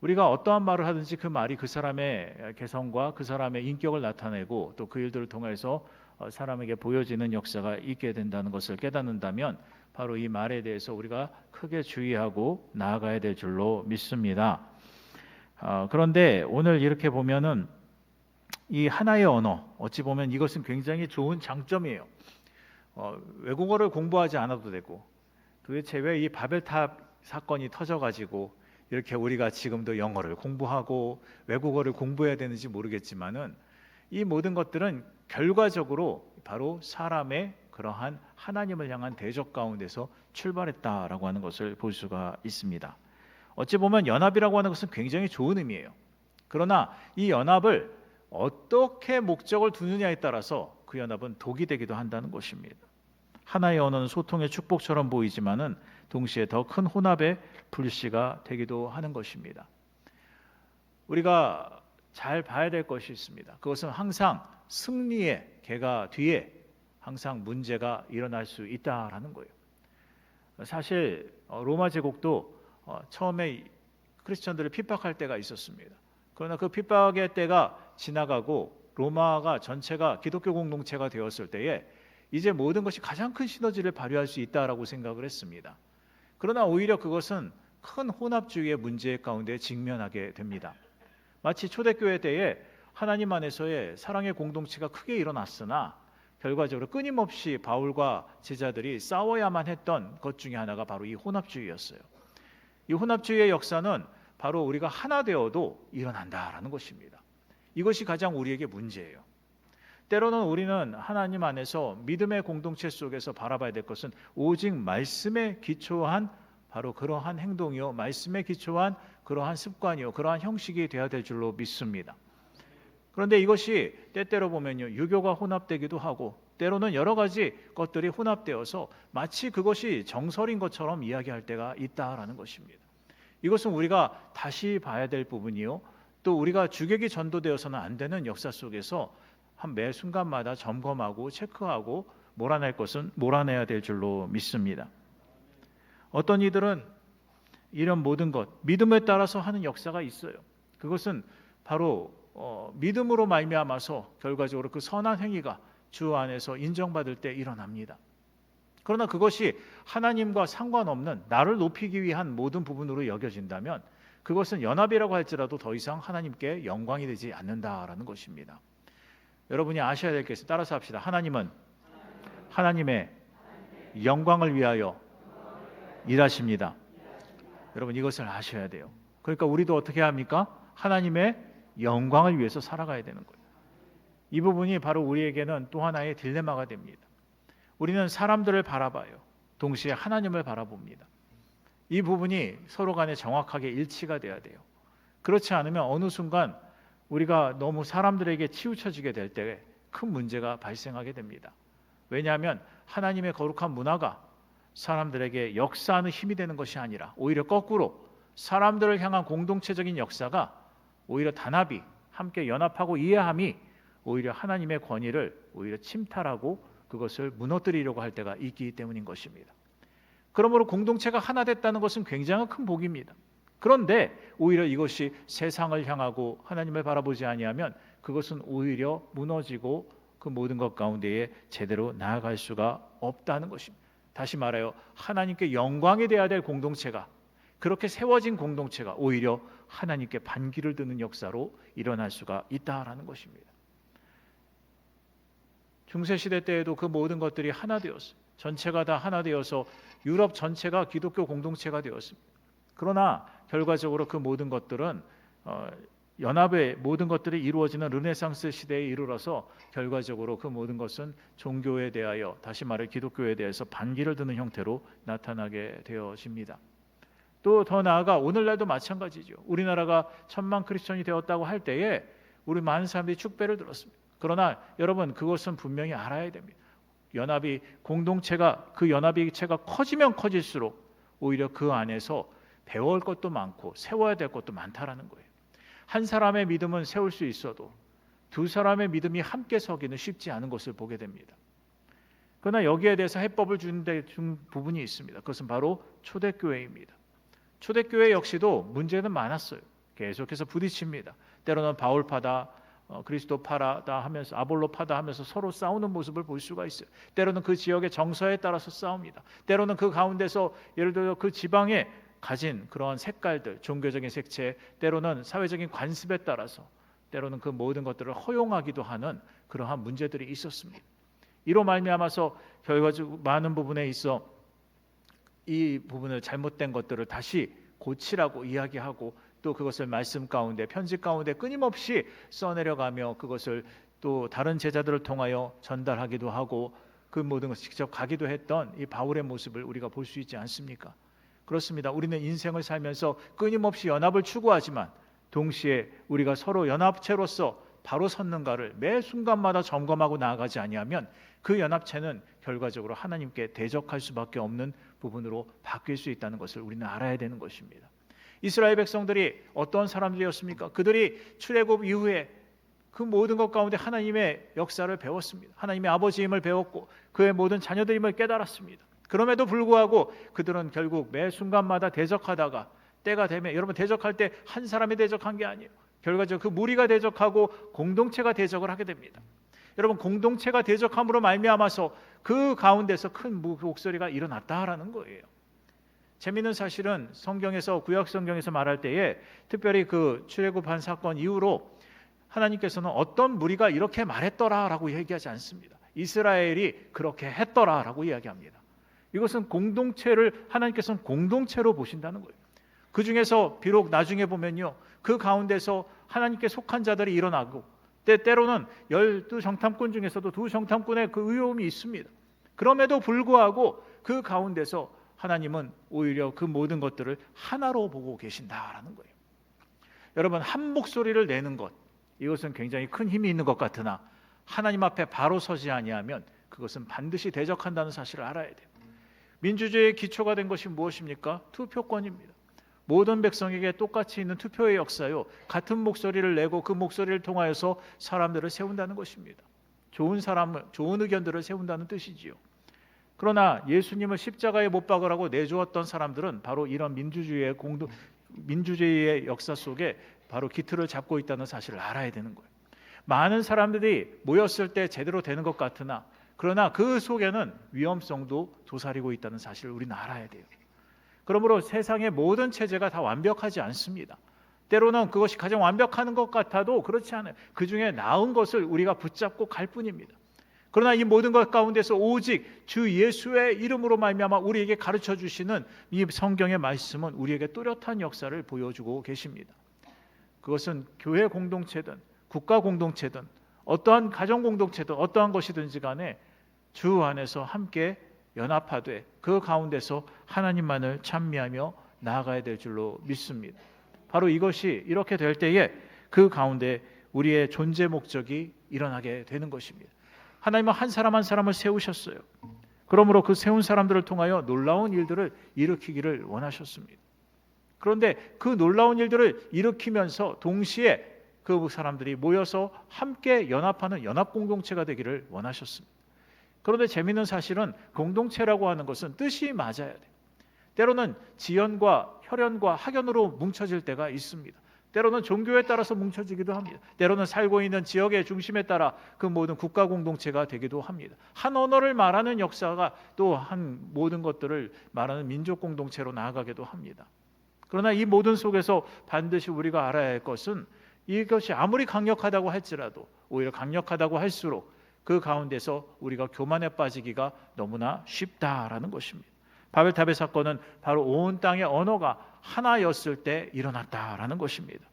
우리가 어떠한 말을 하든지 그 말이 그 사람의 개성과 그 사람의 인격을 나타내고 또 그 일들을 통해서 사람에게 보여지는 역사가 있게 된다는 것을 깨닫는다면 바로 이 말에 대해서 우리가 크게 주의하고 나아가야 될 줄로 믿습니다. 그런데 오늘 이렇게 보면은 이 하나의 언어, 어찌 보면 이것은 굉장히 좋은 장점이에요. 외국어를 공부하지 않아도 되고, 도대체 왜 이 바벨탑 사건이 터져가지고 이렇게 우리가 지금도 영어를 공부하고 외국어를 공부해야 되는지 모르겠지만은 이 모든 것들은 결과적으로 바로 사람의 그러한 하나님을 향한 대적 가운데서 출발했다라고 하는 것을 볼 수가 있습니다. 어찌 보면 연합이라고 하는 것은 굉장히 좋은 의미예요. 그러나 이 연합을 어떻게 목적을 두느냐에 따라서 그 연합은 독이 되기도 한다는 것입니다. 하나의 언어는 소통의 축복처럼 보이지만은 동시에 더 큰 혼합의 불씨가 되기도 하는 것입니다. 우리가 잘 봐야 될 것이 있습니다. 그것은 항상 승리의 개가 뒤에 항상 문제가 일어날 수 있다라는 거예요. 사실 로마 제국도 처음에 크리스천들을 핍박할 때가 있었습니다. 그러나 그 핍박의 때가 지나가고 로마가 전체가 기독교 공동체가 되었을 때에 이제 모든 것이 가장 큰 시너지를 발휘할 수 있다라고 생각을 했습니다. 그러나 오히려 그것은 큰 혼합주의의 문제 가운데 직면하게 됩니다. 마치 초대교회 때에 하나님 안에서의 사랑의 공동체가 크게 일어났으나 결과적으로 끊임없이 바울과 제자들이 싸워야만 했던 것 중에 하나가 바로 이 혼합주의였어요. 이 혼합주의의 역사는 바로 우리가 하나 되어도 일어난다라는 것입니다. 이것이 가장 우리에게 문제예요. 때로는 우리는 하나님 안에서 믿음의 공동체 속에서 바라봐야 될 것은 오직 말씀에 기초한 바로 그러한 행동이요, 말씀에 기초한 그러한 습관이요, 그러한 형식이 되어야 될 줄로 믿습니다. 그런데 이것이 때때로 보면요, 유교가 혼합되기도 하고 때로는 여러 가지 것들이 혼합되어서 마치 그것이 정설인 것처럼 이야기할 때가 있다라는 것입니다. 이것은 우리가 다시 봐야 될 부분이요, 또 우리가 주객이 전도되어서는 안 되는 역사 속에서 한 매 순간마다 점검하고 체크하고 몰아낼 것은 몰아내야 될 줄로 믿습니다. 어떤 이들은 이런 모든 것 믿음에 따라서 하는 역사가 있어요. 그것은 바로 믿음으로 말미암아서 결과적으로 그 선한 행위가 주 안에서 인정받을 때 일어납니다. 그러나 그것이 하나님과 상관없는 나를 높이기 위한 모든 부분으로 여겨진다면 그것은 연합이라고 할지라도 더 이상 하나님께 영광이 되지 않는다라는 것입니다. 여러분이 아셔야 될 게 있어요. 따라서 합시다. 하나님은 하나님의 영광을 위하여 일하십니다. 여러분 이것을 아셔야 돼요. 그러니까 우리도 어떻게 합니까? 하나님의 영광을 위해서 살아가야 되는 거예요. 이 부분이 바로 우리에게는 또 하나의 딜레마가 됩니다. 우리는 사람들을 바라봐요. 동시에 하나님을 바라봅니다. 이 부분이 서로 간에 정확하게 일치가 돼야 돼요. 그렇지 않으면 어느 순간 우리가 너무 사람들에게 치우쳐지게 될 때 큰 문제가 발생하게 됩니다. 왜냐하면 하나님의 거룩한 문화가 사람들에게 역사하는 힘이 되는 것이 아니라 오히려 거꾸로 사람들을 향한 공동체적인 역사가 오히려 단합이, 함께 연합하고 이해함이 오히려 하나님의 권위를 오히려 침탈하고 그것을 무너뜨리려고 할 때가 있기 때문인 것입니다. 그러므로 공동체가 하나 됐다는 것은 굉장히 큰 복입니다. 그런데 오히려 이것이 세상을 향하고 하나님을 바라보지 아니하면 그것은 오히려 무너지고 그 모든 것 가운데에 제대로 나아갈 수가 없다는 것입니다. 다시 말하여 하나님께 영광이 돼야 될 공동체가, 그렇게 세워진 공동체가 오히려 하나님께 반기를 드는 역사로 일어날 수가 있다라는 것입니다. 중세시대 때에도 그 모든 것들이 하나 되었어요. 전체가 다 하나 되어서 유럽 전체가 기독교 공동체가 되었습니다. 그러나 결과적으로 그 모든 것들은 연합의 모든 것들이 이루어지는 르네상스 시대에 이르러서 결과적으로 그 모든 것은 종교에 대하여, 다시 말해 기독교에 대해서 반기를 드는 형태로 나타나게 되어집니다. 또 더 나아가 오늘날도 마찬가지죠. 우리나라가 1000만 크리스천이 되었다고 할 때에 우리 많은 사람들이 축배를 들었습니다. 그러나 여러분 그것은 분명히 알아야 됩니다. 연합이, 공동체가, 그 연합체가 커지면 커질수록 오히려 그 안에서 배울 것도 많고 세워야 될 것도 많다라는 거예요. 한 사람의 믿음은 세울 수 있어도 두 사람의 믿음이 함께 서기는 쉽지 않은 것을 보게 됩니다. 그러나 여기에 대해서 해법을 준 부분이 있습니다. 그것은 바로 초대교회입니다. 초대교회 역시도 문제는 많았어요. 계속해서 부딪힙니다. 때로는 바울파다, 그리스도파다 하면서, 아볼로파다 하면서 서로 싸우는 모습을 볼 수가 있어요. 때로는 그 지역의 정서에 따라서 싸웁니다. 때로는 그 가운데서 예를 들어 그 지방에 가진 그러한 색깔들, 종교적인 색채, 때로는 사회적인 관습에 따라서 때로는 그 모든 것들을 허용하기도 하는 그러한 문제들이 있었습니다. 이로 말미암아서 결과적으로 많은 부분에 있어 이 부분을 잘못된 것들을 다시 고치라고 이야기하고 또 그것을 말씀 가운데, 편지 가운데 끊임없이 써내려가며 그것을 또 다른 제자들을 통하여 전달하기도 하고 그 모든 것을 직접 가기도 했던 이 바울의 모습을 우리가 볼 수 있지 않습니까? 그렇습니다. 우리는 인생을 살면서 끊임없이 연합을 추구하지만 동시에 우리가 서로 연합체로서 바로 섰는가를 매 순간마다 점검하고 나아가지 아니하면 그 연합체는 결과적으로 하나님께 대적할 수밖에 없는 부분으로 바뀔 수 있다는 것을 우리는 알아야 되는 것입니다. 이스라엘 백성들이 어떤 사람들이었습니까? 그들이 출애굽 이후에 그 모든 것 가운데 하나님의 역사를 배웠습니다. 하나님의 아버지임을 배웠고 그의 모든 자녀들임을 깨달았습니다. 그럼에도 불구하고 그들은 결국 매 순간마다 대적하다가 때가 되면, 여러분 대적할 때 한 사람이 대적한 게 아니에요. 결과적으로 그 무리가 대적하고 공동체가 대적을 하게 됩니다. 여러분 공동체가 대적함으로 말미암아서 그 가운데서 큰 목소리가 일어났다라는 거예요. 재미있는 사실은 성경에서, 구약 성경에서 말할 때에 특별히 그 출애굽한 사건 이후로 하나님께서는 어떤 무리가 이렇게 말했더라라고 얘기하지 않습니다. 이스라엘이 그렇게 했더라라고 이야기합니다. 이것은 공동체를 하나님께서는 공동체로 보신다는 거예요. 그 중에서 비록 나중에 보면요, 그 가운데서 하나님께 속한 자들이 일어나고 때로는 12정탐꾼 중에서도 2정탐꾼의 그 의로움이 있습니다. 그럼에도 불구하고 그 가운데서 하나님은 오히려 그 모든 것들을 하나로 보고 계신다라는 거예요. 여러분 한 목소리를 내는 것, 이것은 굉장히 큰 힘이 있는 것 같으나 하나님 앞에 바로 서지 아니하면 그것은 반드시 대적한다는 사실을 알아야 돼요. 민주주의의 기초가 된 것이 무엇입니까? 투표권입니다. 모든 백성에게 똑같이 있는 투표의 역사요, 같은 목소리를 내고 그 목소리를 통하여서 사람들을 세운다는 것입니다. 좋은 사람을, 좋은 의견들을 세운다는 뜻이지요. 그러나 예수님을 십자가에 못 박으라고 내주었던 사람들은 바로 이런 민주주의의 역사 속에 바로 기틀을 잡고 있다는 사실을 알아야 되는 거예요. 많은 사람들이 모였을 때 제대로 되는 것 같으나 그러나 그 속에는 위험성도 도사리고 있다는 사실을 우리는 알아야 돼요. 그러므로 세상의 모든 체제가 다 완벽하지 않습니다. 때로는 그것이 가장 완벽한 것 같아도 그렇지 않아요. 그 중에 나은 것을 우리가 붙잡고 갈 뿐입니다. 그러나 이 모든 것 가운데서 오직 주 예수의 이름으로 말미암아 우리에게 가르쳐 주시는 이 성경의 말씀은 우리에게 뚜렷한 역사를 보여주고 계십니다. 그것은 교회 공동체든 국가 공동체든 어떠한 가정 공동체든 어떠한 것이든지 간에 주 안에서 함께 연합하되 그 가운데서 하나님만을 찬미하며 나아가야 될 줄로 믿습니다. 바로 이것이 이렇게 될 때에 그 가운데 우리의 존재 목적이 일어나게 되는 것입니다. 하나님은 한 사람 한 사람을 세우셨어요. 그러므로 그 세운 사람들을 통하여 놀라운 일들을 일으키기를 원하셨습니다. 그런데 그 놀라운 일들을 일으키면서 동시에 그 사람들이 모여서 함께 연합하는 연합 공동체가 되기를 원하셨습니다. 그런데 재미있는 사실은 공동체라고 하는 것은 뜻이 맞아야 돼요. 때로는 지연과 혈연과 학연으로 뭉쳐질 때가 있습니다. 때로는 종교에 따라서 뭉쳐지기도 합니다. 때로는 살고 있는 지역의 중심에 따라 그 모든 국가 공동체가 되기도 합니다. 한 언어를 말하는 역사가 또 한 모든 것들을 말하는 민족 공동체로 나아가기도 합니다. 그러나 이 모든 속에서 반드시 우리가 알아야 할 것은 이것이 아무리 강력하다고 할지라도 오히려 강력하다고 할수록 그 가운데서 우리가 교만에 빠지기가 너무나 쉽다라는 것입니다. 바벨탑의 사건은 바로 온 땅의 언어가 하나였을 때 일어났다라는 것입니다.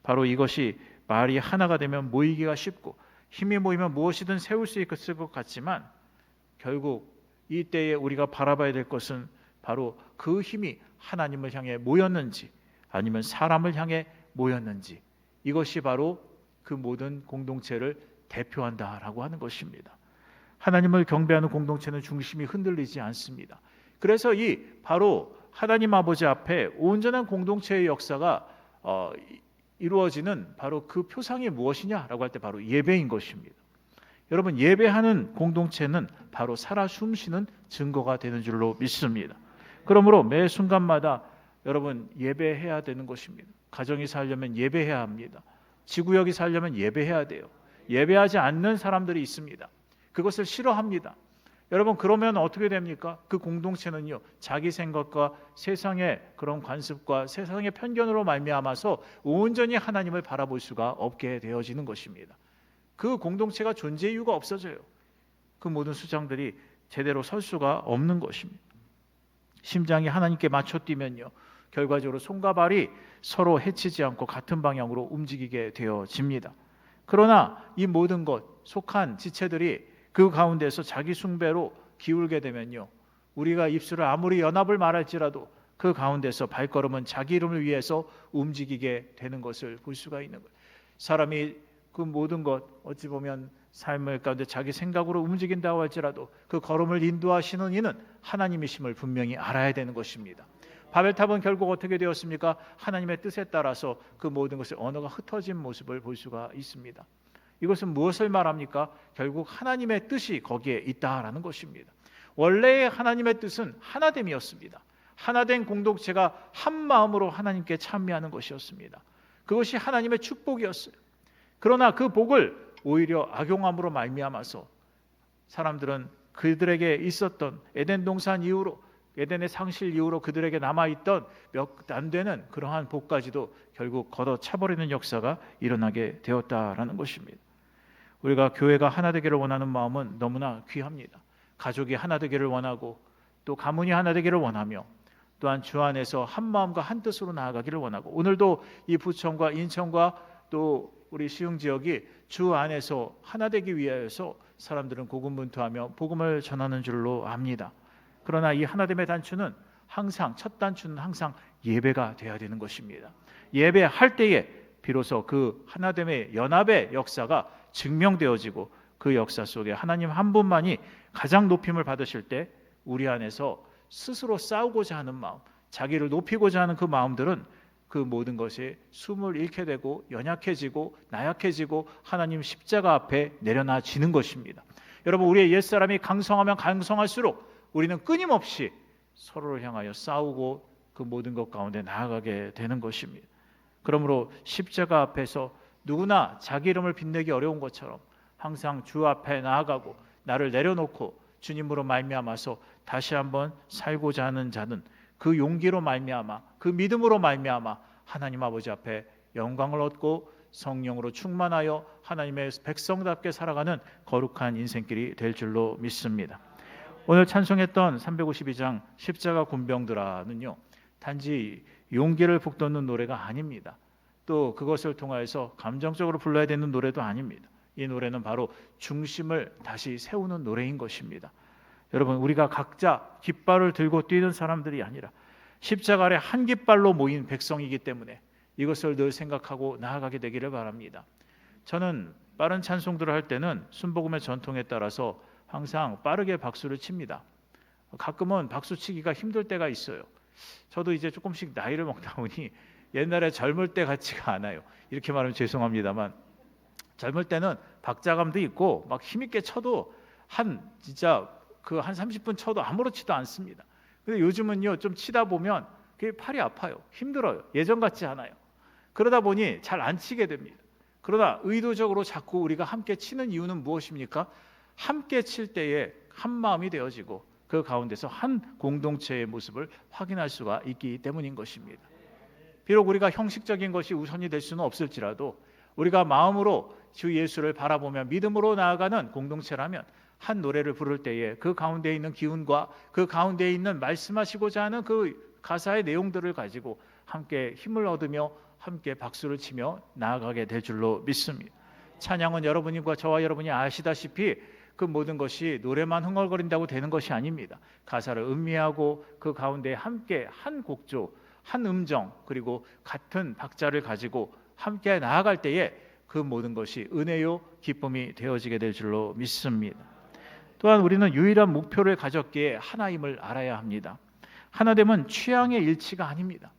바로 이것이 말이 하나가 되면 모이기가 쉽고 힘이 모이면 무엇이든 세울 수 있을 것 같지만 결국 이때에 우리가 바라봐야 될 것은 바로 그 힘이 하나님을 향해 모였는지 아니면 사람을 향해 모였는지, 이것이 바로 그 모든 공동체를 대표한다라고 하는 것입니다. 하나님을 경배하는 공동체는 중심이 흔들리지 않습니다. 그래서 이 바로 하나님 아버지 앞에 온전한 공동체의 역사가 이루어지는 바로 그 표상이 무엇이냐라고 할 때 바로 예배인 것입니다. 여러분, 예배하는 공동체는 바로 살아 숨쉬는 증거가 되는 줄로 믿습니다. 그러므로 매 순간마다 여러분 예배해야 되는 것입니다. 가정이 살려면 예배해야 합니다. 지구역이 살려면 예배해야 돼요. 예배하지 않는 사람들이 있습니다. 그것을 싫어합니다. 여러분, 그러면 어떻게 됩니까? 그 공동체는요, 자기 생각과 세상의 그런 관습과 세상의 편견으로 말미암아서 온전히 하나님을 바라볼 수가 없게 되어지는 것입니다. 그 공동체가 존재 이유가 없어져요. 그 모든 수장들이 제대로 설 수가 없는 것입니다. 심장이 하나님께 맞춰 뛰면요, 결과적으로 손과 발이 서로 해치지 않고 같은 방향으로 움직이게 되어집니다. 그러나 이 모든 것 속한 지체들이 그 가운데서 자기 숭배로 기울게 되면요, 우리가 입술을 아무리 연합을 말할지라도 그 가운데서 발걸음은 자기 이름을 위해서 움직이게 되는 것을 볼 수가 있는 거예요. 사람이 그 모든 것 어찌 보면 삶을 가운데 자기 생각으로 움직인다고 할지라도 그 걸음을 인도하시는 이는 하나님이심을 분명히 알아야 되는 것입니다. 바벨탑은 결국 어떻게 되었습니까? 하나님의 뜻에 따라서 그 모든 것의 언어가 흩어진 모습을 볼 수가 있습니다. 이것은 무엇을 말합니까? 결국 하나님의 뜻이 거기에 있다라는 것입니다. 원래의 하나님의 뜻은 하나됨이었습니다. 하나된 공동체가 한 마음으로 하나님께 찬미하는 것이었습니다. 그것이 하나님의 축복이었어요. 그러나 그 복을 오히려 악용함으로 말미암아서 사람들은 그들에게 있었던 에덴 동산 이후로, 에덴의 상실 이후로 그들에게 남아있던 몇 안 되는 그러한 복까지도 결국 걷어차버리는 역사가 일어나게 되었다라는 것입니다. 우리가 교회가 하나 되기를 원하는 마음은 너무나 귀합니다. 가족이 하나 되기를 원하고 또 가문이 하나 되기를 원하며 또한 주 안에서 한 마음과 한 뜻으로 나아가기를 원하고, 오늘도 이 부천과 인천과 또 우리 시흥 지역이 주 안에서 하나 되기 위해서 사람들은 고군분투하며 복음을 전하는 줄로 압니다. 그러나 이 하나됨의 단추는 항상, 첫 단추는 항상 예배가 되어야 되는 것입니다. 예배할 때에 비로소 그 하나됨의 연합의 역사가 증명되어지고 그 역사 속에 하나님 한 분만이 가장 높임을 받으실 때 우리 안에서 스스로 싸우고자 하는 마음, 자기를 높이고자 하는 그 마음들은 그 모든 것이 숨을 잃게 되고 연약해지고 나약해지고 하나님 십자가 앞에 내려놔지는 것입니다. 여러분, 우리의 옛사람이 강성하면 강성할수록 우리는 끊임없이 서로를 향하여 싸우고 그 모든 것 가운데 나아가게 되는 것입니다. 그러므로 십자가 앞에서 누구나 자기 이름을 빛내기 어려운 것처럼 항상 주 앞에 나아가고 나를 내려놓고 주님으로 말미암아서 다시 한번 살고자 하는 자는 그 용기로 말미암아, 그 믿음으로 말미암아 하나님 아버지 앞에 영광을 얻고 성령으로 충만하여 하나님의 백성답게 살아가는 거룩한 인생길이 될 줄로 믿습니다. 오늘 찬송했던 352장 십자가 군병들아는요, 단지 용기를 북돋는 노래가 아닙니다. 또 그것을 통하여서 감정적으로 불러야 되는 노래도 아닙니다. 이 노래는 바로 중심을 다시 세우는 노래인 것입니다. 여러분, 우리가 각자 깃발을 들고 뛰는 사람들이 아니라 십자가 아래 한 깃발로 모인 백성이기 때문에 이것을 늘 생각하고 나아가게 되기를 바랍니다. 저는 빠른 찬송들을 할 때는 순복음의 전통에 따라서 항상 빠르게 박수를 칩니다. 가끔은 박수치기가 힘들 때가 있어요. 저도 이제 조금씩 나이를 먹다 보니 옛날에 젊을 때 같지가 않아요. 이렇게 말하면 죄송합니다만, 젊을 때는 박자감도 있고 막 힘있게 쳐도 진짜 한 30분 쳐도 아무렇지도 않습니다. 근데 요즘은요, 좀 치다 보면 그게 팔이 아파요. 힘들어요. 예전 같지 않아요. 그러다 보니 잘 안 치게 됩니다. 그러나 의도적으로 자꾸 우리가 함께 치는 이유는 무엇입니까? 함께 칠 때에 한 마음이 되어지고 그 가운데서 한 공동체의 모습을 확인할 수가 있기 때문인 것입니다. 비록 우리가 형식적인 것이 우선이 될 수는 없을지라도 우리가 마음으로 주 예수를 바라보며 믿음으로 나아가는 공동체라면 한 노래를 부를 때에 그 가운데 있는 기운과 그 가운데 있는 말씀하시고자 하는 그 가사의 내용들을 가지고 함께 힘을 얻으며 함께 박수를 치며 나아가게 될 줄로 믿습니다. 찬양은 여러분과 저와 여러분이 아시다시피 그 모든 것이 노래만 흥얼거린다고 되는 것이 아닙니다. 가사를 음미하고 그 가운데 함께 한 곡조, 한 음정, 그리고 같은 박자를 가지고 함께 나아갈 때에 그 모든 것이 은혜요 기쁨이 되어지게 될 줄로 믿습니다. 또한 우리는 유일한 목표를 가졌기에 하나임을 알아야 합니다. 하나됨은 취향의 일치가 아닙니다.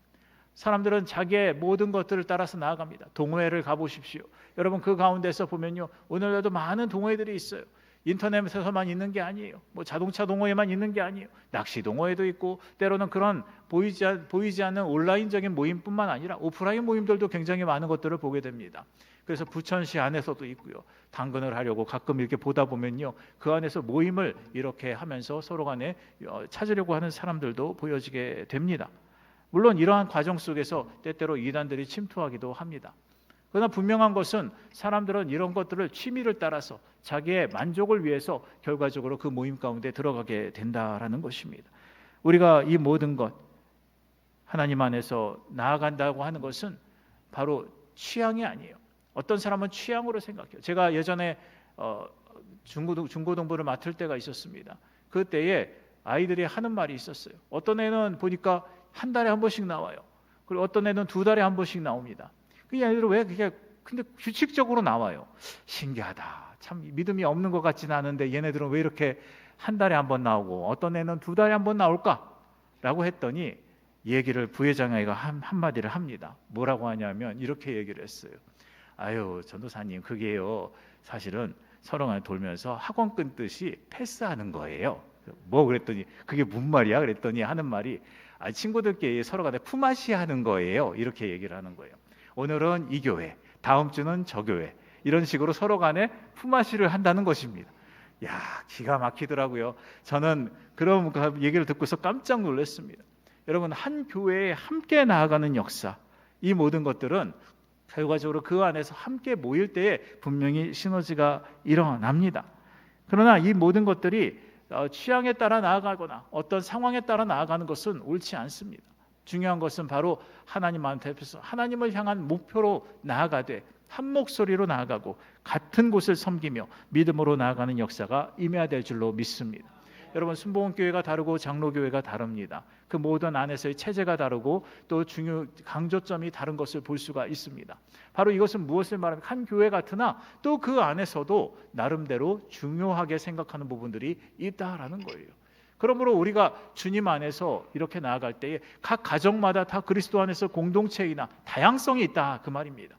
사람들은 자기의 모든 것들을 따라서 나아갑니다. 동호회를 가보십시오. 여러분, 그 가운데서 보면요, 오늘날도 많은 동호회들이 있어요. 인터넷에서만 있는 게 아니에요. 자동차 동호회만 있는 게 아니에요. 낚시 동호회도 있고, 때로는 그런 보이지 않는 온라인적인 모임뿐만 아니라 오프라인 모임들도 굉장히 많은 것들을 보게 됩니다. 그래서 부천시 안에서도 있고요. 당근을 하려고 가끔 이렇게 보다 보면요, 그 안에서 모임을 이렇게 하면서 서로 간에 찾으려고 하는 사람들도 보여지게 됩니다. 물론 이러한 과정 속에서 때때로 이단들이 침투하기도 합니다. 그러나 분명한 것은 사람들은 이런 것들을 취미를 따라서 자기의 만족을 위해서 결과적으로 그 모임 가운데 들어가게 된다라는 것입니다. 우리가 이 모든 것 하나님 안에서 나아간다고 하는 것은 바로 취향이 아니에요. 어떤 사람은 취향으로 생각해요. 제가 예전에 중고등부를 맡을 때가 있었습니다. 그때에 아이들이 하는 말이 있었어요. 어떤 애는 보니까 한 달에 한 번씩 나와요. 그리고 어떤 애는 2달에 한 번씩 나옵니다. 그 애들은 왜 그게 근데 규칙적으로 나와요. 신기하다. 참 믿음이 없는 것 같지는 않은데 얘네들은 왜 이렇게 한 달에 한 번 나오고 어떤 애는 2달에 한 번 나올까라고 했더니 얘기를 부회장아이가 한마디를 합니다. 뭐라고 하냐면 이렇게 얘기를 했어요. 아유, 전도사님, 그게요, 사실은 서로 간에 돌면서 학원 끊듯이 패스하는 거예요. 그랬더니 그게 무슨 말이야? 그랬더니 하는 말이 친구들끼리 서로 간에 품앗이 하는 거예요. 이렇게 얘기를 하는 거예요. 오늘은 이 교회, 다음 주는 저 교회, 이런 식으로 서로 간에 품앗이를 한다는 것입니다. 야, 기가 막히더라고요. 저는 그런 얘기를 듣고서 깜짝 놀랐습니다. 여러분, 한 교회에 함께 나아가는 역사, 이 모든 것들은 결과적으로 그 안에서 함께 모일 때에 분명히 시너지가 일어납니다. 그러나 이 모든 것들이 취향에 따라 나아가거나 어떤 상황에 따라 나아가는 것은 옳지 않습니다. 중요한 것은 바로 하나님한테서 하나님을 향한 목표로 나아가되 한 목소리로 나아가고 같은 곳을 섬기며 믿음으로 나아가는 역사가 임해야 될 줄로 믿습니다. 여러분, 순복음교회가 다르고 장로교회가 다릅니다. 그 모든 안에서의 체제가 다르고 또 강조점이 다른 것을 볼 수가 있습니다. 바로 이것은 무엇을 말하면 한 교회 같으나 또 그 안에서도 나름대로 중요하게 생각하는 부분들이 있다라는 거예요. 그러므로 우리가 주님 안에서 이렇게 나아갈 때에 각 가정마다 다 그리스도 안에서 공동체이나 다양성이 있다, 그 말입니다.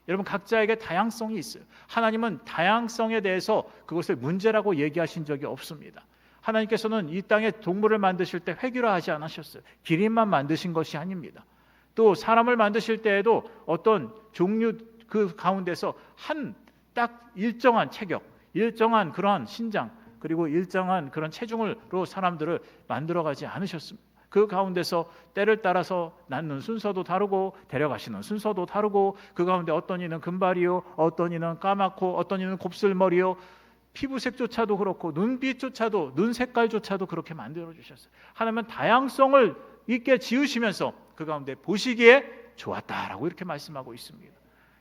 여러분, 각자에게 다양성이 있어요. 하나님은 다양성에 대해서 그것을 문제라고 얘기하신 적이 없습니다. 하나님께서는 이 땅에 동물을 만드실 때 획일화하지 않으셨어요. 기린만 만드신 것이 아닙니다. 또 사람을 만드실 때에도 어떤 종류 그 가운데서 한 딱 일정한 체격, 일정한 그러한 신장, 그리고 일정한 그런 체중으로 사람들을 만들어가지 않으셨습니다. 그 가운데서 때를 따라서 낳는 순서도 다르고 데려가시는 순서도 다르고 그 가운데 어떤 이는 금발이요, 어떤 이는 까맣고, 어떤 이는 곱슬머리요, 피부색조차도 그렇고 눈빛조차도, 눈 색깔조차도 그렇게 만들어 주셨어요. 하나님은 다양성을 있게 지으시면서 그 가운데 보시기에 좋았다라고 이렇게 말씀하고 있습니다.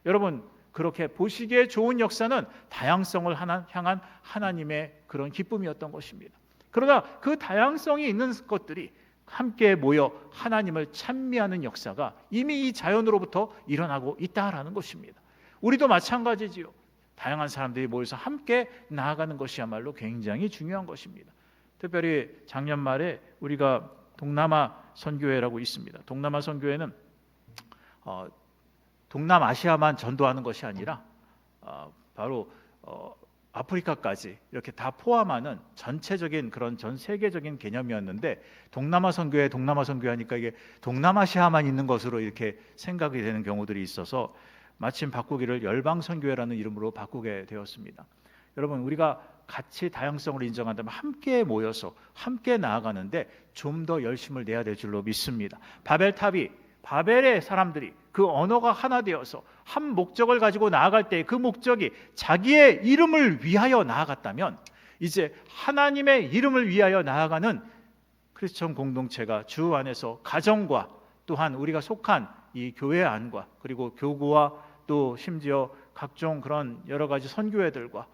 여러분, 그렇게 보시기에 좋은 역사는 다양성을 향한 하나님의 그런 기쁨이었던 것입니다. 그러나 그 다양성이 있는 것들이 함께 모여 하나님을 찬미하는 역사가 이미 이 자연으로부터 일어나고 있다라는 것입니다. 우리도 마찬가지지요. 다양한 사람들이 모여서 함께 나아가는 것이야말로 굉장히 중요한 것입니다. 특별히 작년 말에 우리가 동남아 선교회라고 있습니다. 동남아 선교회는 동남아시아만 전도하는 것이 아니라 바로 아프리카까지 이렇게 다 포함하는 전체적인 그런 전 세계적인 개념이었는데, 동남아 선교회 하니까 이게 동남아시아만 있는 것으로 이렇게 생각이 되는 경우들이 있어서 마침 바꾸기를 열방 선교회라는 이름으로 바꾸게 되었습니다. 여러분, 우리가 같이 다양성을 인정한다면 함께 모여서 함께 나아가는데 좀 더 열심을 내야 될 줄로 믿습니다. 바벨의 사람들이 그 언어가 하나 되어서 한 목적을 가지고 나아갈 때 그 목적이 자기의 이름을 위하여 나아갔다면, 이제 하나님의 이름을 위하여 나아가는 크리스천 공동체가 주 안에서 가정과 또한 우리가 속한 이 교회 안과 그리고 교구와 또 심지어 각종 그런 여러 가지 선교회들과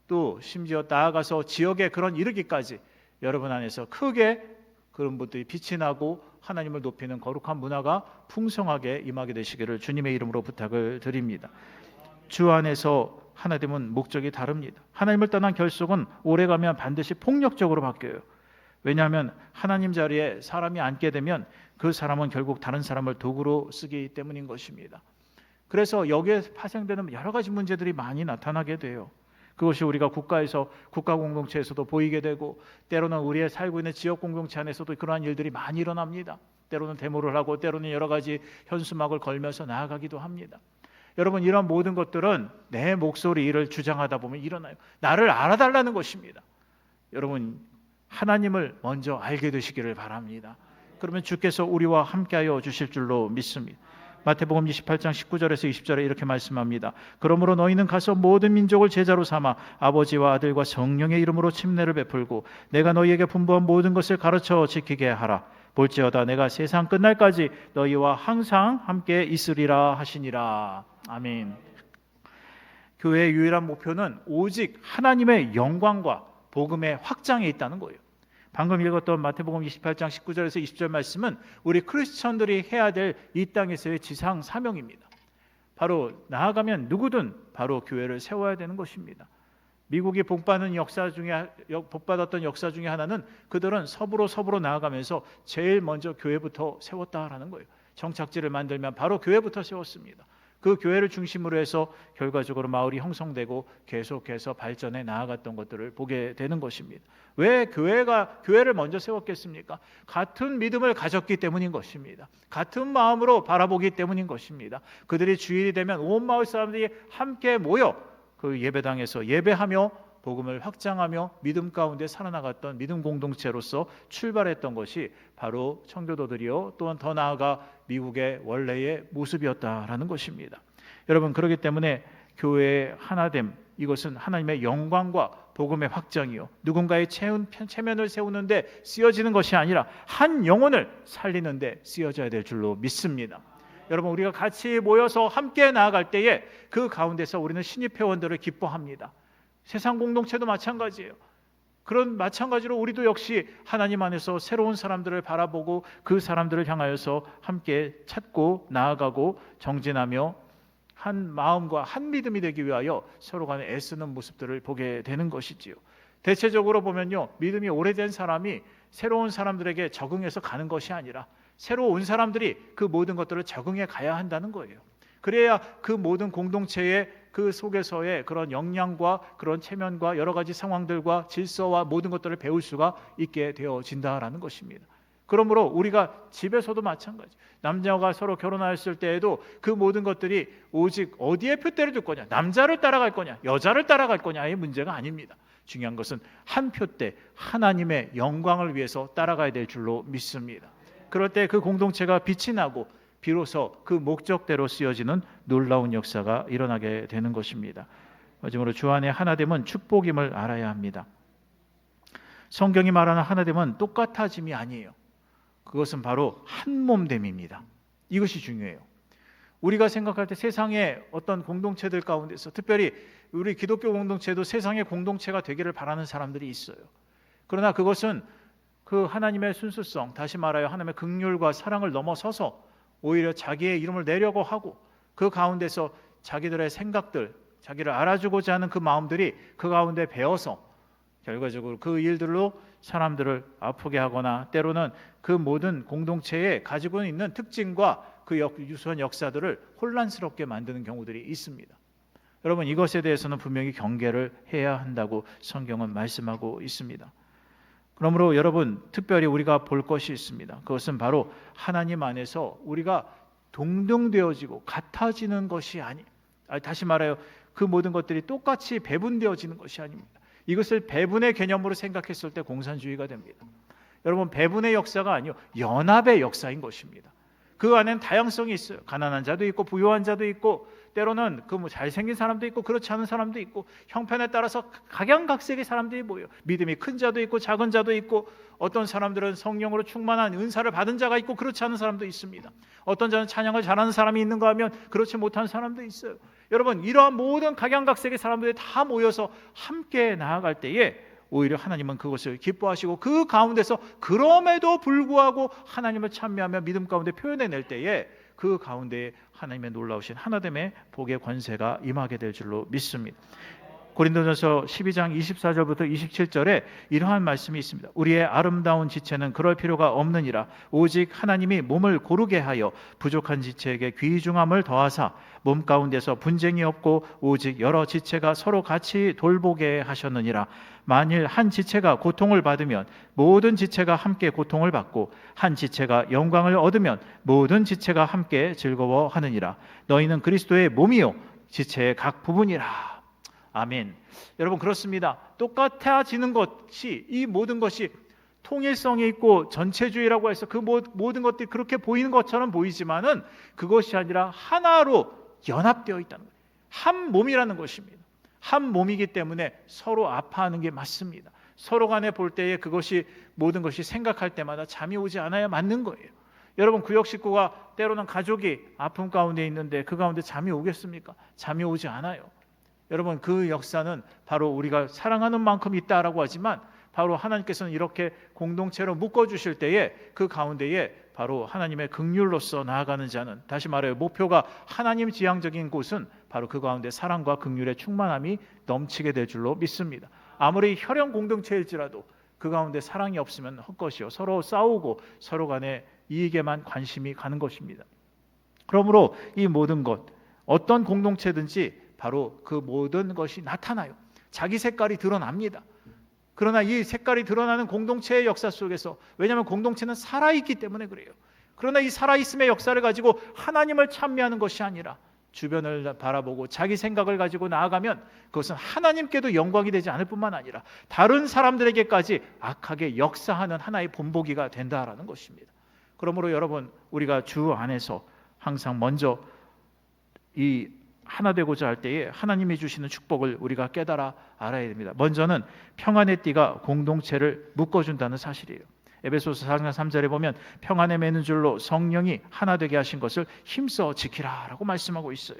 또 심지어 나아가서 지역에 그런 이르기까지 여러분 안에서 크게 그런 분들이 빛이 나고 하나님을 높이는 거룩한 문화가 풍성하게 임하게 되시기를 주님의 이름으로 부탁을 드립니다. 주 안에서 하나됨은 목적이 다릅니다. 하나님을 떠난 결속은 오래가면 반드시 폭력적으로 바뀌어요. 왜냐하면 하나님 자리에 사람이 앉게 되면 그 사람은 결국 다른 사람을 도구로 쓰기 때문인 것입니다. 그래서 여기에 파생되는 여러 가지 문제들이 많이 나타나게 돼요. 그것이 우리가 국가에서, 국가 공동체에서도 보이게 되고, 때로는 우리의 살고 있는 지역 공동체 안에서도 그러한 일들이 많이 일어납니다. 때로는 데모를 하고, 때로는 여러 가지 현수막을 걸면서 나아가기도 합니다. 여러분, 이런 모든 것들은 내 목소리를 주장하다 보면 일어나요. 나를 알아달라는 것입니다. 여러분, 하나님을 먼저 알게 되시기를 바랍니다. 그러면 주께서 우리와 함께하여 주실 줄로 믿습니다. 마태복음 28장 19절에서 20절에 이렇게 말씀합니다. 그러므로 너희는 가서 모든 민족을 제자로 삼아 아버지와 아들과 성령의 이름으로 침례를 베풀고 내가 너희에게 분부한 모든 것을 가르쳐 지키게 하라. 볼지어다 내가 세상 끝날까지 너희와 항상 함께 있으리라 하시니라. 아멘. 교회의 유일한 목표는 오직 하나님의 영광과 복음의 확장에 있다는 거예요. 방금 읽었던 마태복음 28장 19절에서 20절 말씀은 우리 크리스천들이 해야 될 이 땅에서의 지상 사명입니다. 바로 나아가면 누구든 바로 교회를 세워야 되는 것입니다. 미국이 복받았던 역사 중에 하나는 그들은 서부로 나아가면서 제일 먼저 교회부터 세웠다라는 거예요. 정착지를 만들면 바로 교회부터 세웠습니다. 그 교회를 중심으로 해서 결과적으로 마을이 형성되고 계속해서 발전해 나아갔던 것들을 보게 되는 것입니다. 왜 교회를 먼저 세웠겠습니까? 같은 믿음을 가졌기 때문인 것입니다. 같은 마음으로 바라보기 때문인 것입니다. 그들이 주일이 되면 온 마을 사람들이 함께 모여 그 예배당에서 예배하며 복음을 확장하며 믿음 가운데 살아나갔던 믿음 공동체로서 출발했던 것이 바로 청교도들이요, 또한 더 나아가 미국의 원래의 모습이었다라는 것입니다. 여러분, 그렇기 때문에 교회의 하나됨, 이것은 하나님의 영광과 복음의 확장이요, 누군가의 체면을 세우는데 쓰여지는 것이 아니라 한 영혼을 살리는데 쓰여져야 될 줄로 믿습니다. 여러분, 우리가 같이 모여서 함께 나아갈 때에 그 가운데서 우리는 신입 회원들을 기뻐합니다. 세상 공동체도 마찬가지예요. 그런 마찬가지로 우리도 역시 하나님 안에서 새로운 사람들을 바라보고 그 사람들을 향하여서 함께 찾고 나아가고 정진하며 한 마음과 한 믿음이 되기 위하여 서로 간에 애쓰는 모습들을 보게 되는 것이지요. 대체적으로 보면요, 믿음이 오래된 사람이 새로운 사람들에게 적응해서 가는 것이 아니라 새로 온 사람들이 그 모든 것들을 적응해 가야 한다는 거예요. 그래야 그 모든 공동체의 그 속에서의 그런 역량과 그런 체면과 여러 가지 상황들과 질서와 모든 것들을 배울 수가 있게 되어진다라는 것입니다. 그러므로 우리가 집에서도 마찬가지, 남녀가 서로 결혼하였을 때에도 그 모든 것들이 오직 어디에 표대를 둘 거냐, 남자를 따라갈 거냐, 여자를 따라갈 거냐의 문제가 아닙니다. 중요한 것은 한 표대, 하나님의 영광을 위해서 따라가야 될 줄로 믿습니다. 그럴 때 그 공동체가 빛이 나고 비로소 그 목적대로 쓰여지는 놀라운 역사가 일어나게 되는 것입니다. 마지막으로 주 안에 하나됨은 축복임을 알아야 합니다. 성경이 말하는 하나됨은 똑같아짐이 아니에요. 그것은 바로 한몸됨입니다. 이것이 중요해요. 우리가 생각할 때 세상의 어떤 공동체들 가운데서, 특별히 우리 기독교 공동체도 세상의 공동체가 되기를 바라는 사람들이 있어요. 그러나 그것은 그 하나님의 순수성, 다시 말하여 하나님의 긍휼과 사랑을 넘어서서 오히려 자기의 이름을 내려고 하고, 그 가운데서 자기들의 생각들, 자기를 알아주고자 하는 그 마음들이 그 가운데 배어서 결과적으로 그 일들로 사람들을 아프게 하거나, 때로는 그 모든 공동체에 가지고 있는 특징과 그 유수한 역사들을 혼란스럽게 만드는 경우들이 있습니다. 여러분, 이것에 대해서는 분명히 경계를 해야 한다고 성경은 말씀하고 있습니다. 그러므로 여러분, 특별히 우리가 볼 것이 있습니다. 그것은 바로 하나님 안에서 우리가 동등되어지고 같아지는 것이 다시 말하여 그 모든 것들이 똑같이 배분되어지는 것이 아닙니다. 이것을 배분의 개념으로 생각했을 때 공산주의가 됩니다. 여러분, 배분의 역사가 아니요, 연합의 역사인 것입니다. 그 안에는 다양성이 있어요. 가난한 자도 있고 부유한 자도 있고, 때로는 잘생긴 사람도 있고 그렇지 않은 사람도 있고, 형편에 따라서 각양각색의 사람들이 모여요. 믿음이 큰 자도 있고 작은 자도 있고, 어떤 사람들은 성령으로 충만한 은사를 받은 자가 있고 그렇지 않은 사람도 있습니다. 어떤 자는 찬양을 잘하는 사람이 있는가 하면 그렇지 못한 사람도 있어요. 여러분, 이러한 모든 각양각색의 사람들이 다 모여서 함께 나아갈 때에 오히려 하나님은 그것을 기뻐하시고, 그 가운데서 그럼에도 불구하고 하나님을 찬미하며 믿음 가운데 표현해낼 때에 그 가운데에 하나님의 놀라우신 하나됨의 복의 권세가 임하게 될 줄로 믿습니다. 고린도전서 12장 24절부터 27절에 이러한 말씀이 있습니다. 우리의 아름다운 지체는 그럴 필요가 없느니라. 오직 하나님이 몸을 고르게 하여 부족한 지체에게 귀중함을 더하사 몸 가운데서 분쟁이 없고 오직 여러 지체가 서로 같이 돌보게 하셨느니라. 만일 한 지체가 고통을 받으면 모든 지체가 함께 고통을 받고, 한 지체가 영광을 얻으면 모든 지체가 함께 즐거워하느니라. 너희는 그리스도의 몸이요 지체의 각 부분이라. 아멘. 여러분, 그렇습니다. 똑같아지는 것이, 이 모든 것이 통일성이 있고 전체주의라고 해서 그 모든 것들이 그렇게 보이는 것처럼 보이지만은 그것이 아니라 하나로 연합되어 있다는 거예요. 한 몸이라는 것입니다. 한 몸이기 때문에 서로 아파하는 게 맞습니다. 서로 간에 볼 때에 그것이, 모든 것이 생각할 때마다 잠이 오지 않아야 맞는 거예요. 여러분, 구역 식구가 때로는 가족이 아픔 가운데 있는데 그 가운데 잠이 오겠습니까? 잠이 오지 않아요. 여러분, 그 역사는 바로 우리가 사랑하는 만큼 있다라고 하지만, 바로 하나님께서는 이렇게 공동체로 묶어주실 때에 그 가운데에 바로 하나님의 긍휼로서 나아가는 자는, 다시 말해요, 목표가 하나님 지향적인 곳은 바로 그 가운데 사랑과 긍휼의 충만함이 넘치게 될 줄로 믿습니다. 아무리 혈연 공동체일지라도 그 가운데 사랑이 없으면 헛것이요, 서로 싸우고 서로 간에 이익에만 관심이 가는 것입니다. 그러므로 이 모든 것, 어떤 공동체든지 바로 그 모든 것이 나타나요. 자기 색깔이 드러납니다. 그러나 이 색깔이 드러나는 공동체의 역사 속에서, 왜냐하면 공동체는 살아있기 때문에 그래요. 그러나 이 살아있음의 역사를 가지고 하나님을 찬미하는 것이 아니라 주변을 바라보고 자기 생각을 가지고 나아가면 그것은 하나님께도 영광이 되지 않을 뿐만 아니라 다른 사람들에게까지 악하게 역사하는 하나의 본보기가 된다라는 것입니다. 그러므로 여러분, 우리가 주 안에서 항상 먼저 이 하나 되고자 할 때에 하나님이 주시는 축복을 우리가 깨달아 알아야 됩니다. 먼저는 평안의 띠가 공동체를 묶어준다는 사실이에요. 에베소서 4장 3절에 보면 평안에 매는 줄로 성령이 하나 되게 하신 것을 힘써 지키라 라고 말씀하고 있어요.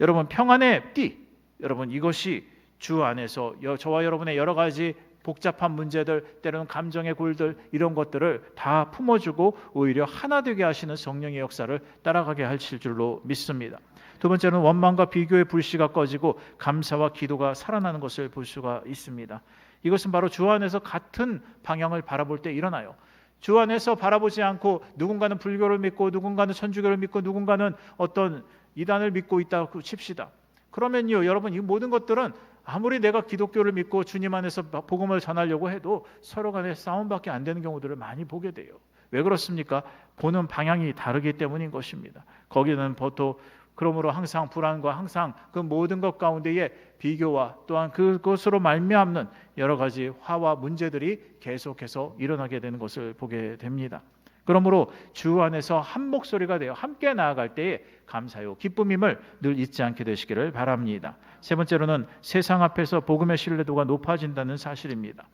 여러분, 평안의 띠, 여러분, 이것이 주 안에서 저와 여러분의 여러 가지 복잡한 문제들, 때로는 감정의 골들, 이런 것들을 다 품어주고 오히려 하나 되게 하시는 성령의 역사를 따라가게 하실 줄로 믿습니다. 두 번째는 원망과 비교의 불씨가 꺼지고 감사와 기도가 살아나는 것을 볼 수가 있습니다. 이것은 바로 주 안에서 같은 방향을 바라볼 때 일어나요. 주 안에서 바라보지 않고 누군가는 불교를 믿고 누군가는 천주교를 믿고 누군가는 어떤 이단을 믿고 있다고 칩시다. 그러면요, 여러분, 이 모든 것들은 아무리 내가 기독교를 믿고 주님 안에서 복음을 전하려고 해도 서로 간에 싸움밖에 안 되는 경우들을 많이 보게 돼요. 왜 그렇습니까? 보는 방향이 다르기 때문인 것입니다. 거기는 보통 그러므로 항상 불안과 항상 그 모든 것 가운데에 비교와 또한 그것으로 말미암는 여러 가지 화와 문제들이 계속해서 일어나게 되는 것을 보게 됩니다. 그러므로 주 안에서 한 목소리가 되어 함께 나아갈 때에 감사요 기쁨임을 늘 잊지 않게 되시기를 바랍니다. 세 번째로는 세상 앞에서 복음의 신뢰도가 높아진다는 사실입니다.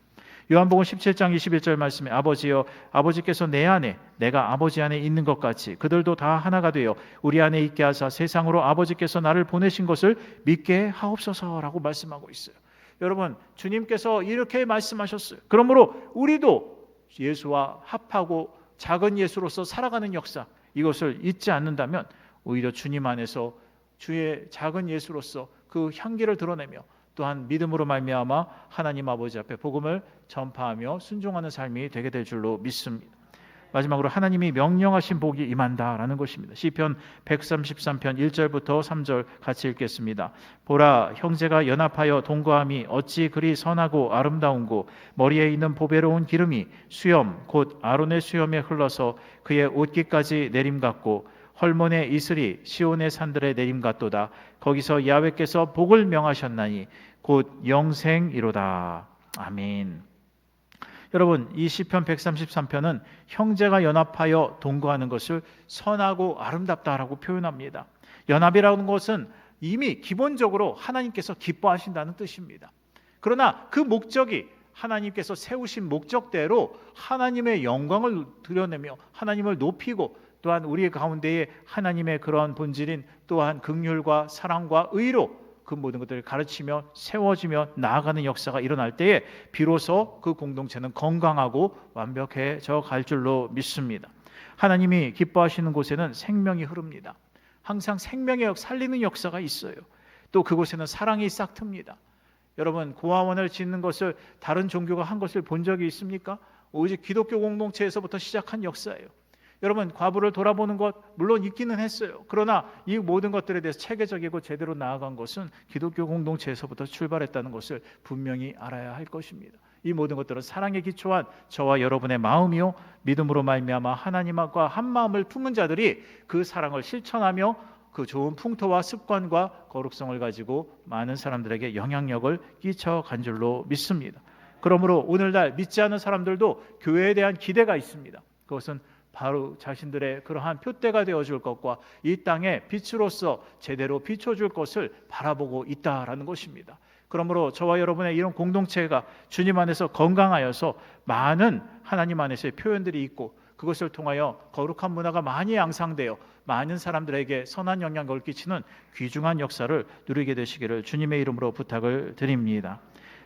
요한복음 17장 21절 말씀에 아버지여 아버지께서 내 안에 내가 아버지 안에 있는 것 같이 그들도 다 하나가 되어 우리 안에 있게 하사 세상으로 아버지께서 나를 보내신 것을 믿게 하옵소서라고 말씀하고 있어요. 여러분, 주님께서 이렇게 말씀하셨어요. 그러므로 우리도 예수와 합하고 작은 예수로서 살아가는 역사, 이것을 잊지 않는다면 오히려 주님 안에서 주의 작은 예수로서 그 향기를 드러내며 또한 믿음으로 말미암아 하나님 아버지 앞에 복음을 전파하며 순종하는 삶이 되게 될 줄로 믿습니다. 마지막으로 하나님이 명령하신 복이 임한다라는 것입니다. 시편 133편 1절부터 3절 같이 읽겠습니다. 보라, 형제가 연합하여 동거함이 어찌 그리 선하고 아름다운고 머리에 있는 보배로운 기름이 수염 곧 아론의 수염에 흘러서 그의 옷깃까지 내림 같고 헐몬의 이슬이 시온의 산들의 내림 같도다. 거기서 야훼께서 복을 명하셨나니 곧 영생이로다. 아멘. 여러분, 이 시편 133편은 형제가 연합하여 동거하는 것을 선하고 아름답다라고 표현합니다. 연합이라는 것은 이미 기본적으로 하나님께서 기뻐하신다는 뜻입니다. 그러나 그 목적이 하나님께서 세우신 목적대로 하나님의 영광을 드러내며 하나님을 높이고 또한 우리 가운데에 하나님의 그러한 본질인 또한 긍휼과 사랑과 의로 그 모든 것들을 가르치며 세워지며 나아가는 역사가 일어날 때에 비로소 그 공동체는 건강하고 완벽해져 갈 줄로 믿습니다. 하나님이 기뻐하시는 곳에는 생명이 흐릅니다. 항상 생명의 살리는 역사가 있어요. 또 그곳에는 사랑이 싹틉니다. 여러분, 고아원을 짓는 것을 다른 종교가 한 것을 본 적이 있습니까? 오직 기독교 공동체에서부터 시작한 역사예요. 여러분, 과부를 돌아보는 것 물론 있기는 했어요. 그러나 이 모든 것들에 대해서 체계적이고 제대로 나아간 것은 기독교 공동체에서부터 출발했다는 것을 분명히 알아야 할 것입니다. 이 모든 것들은 사랑에 기초한 저와 여러분의 마음이요 믿음으로 말미암아 하나님과 한 마음을 품은 자들이 그 사랑을 실천하며 그 좋은 풍토와 습관과 거룩성을 가지고 많은 사람들에게 영향력을 끼쳐간 줄로 믿습니다. 그러므로 오늘날 믿지 않는 사람들도 교회에 대한 기대가 있습니다. 그것은 바로 자신들의 그러한 표대가 되어줄 것과 이 땅에 빛으로서 제대로 비춰줄 것을 바라보고 있다라는 것입니다. 그러므로 저와 여러분의 이런 공동체가 주님 안에서 건강하여서 많은 하나님 안에서의 표현들이 있고 그것을 통하여 거룩한 문화가 많이 양상되어 많은 사람들에게 선한 영향력을 끼치는 귀중한 역사를 누리게 되시기를 주님의 이름으로 부탁을 드립니다.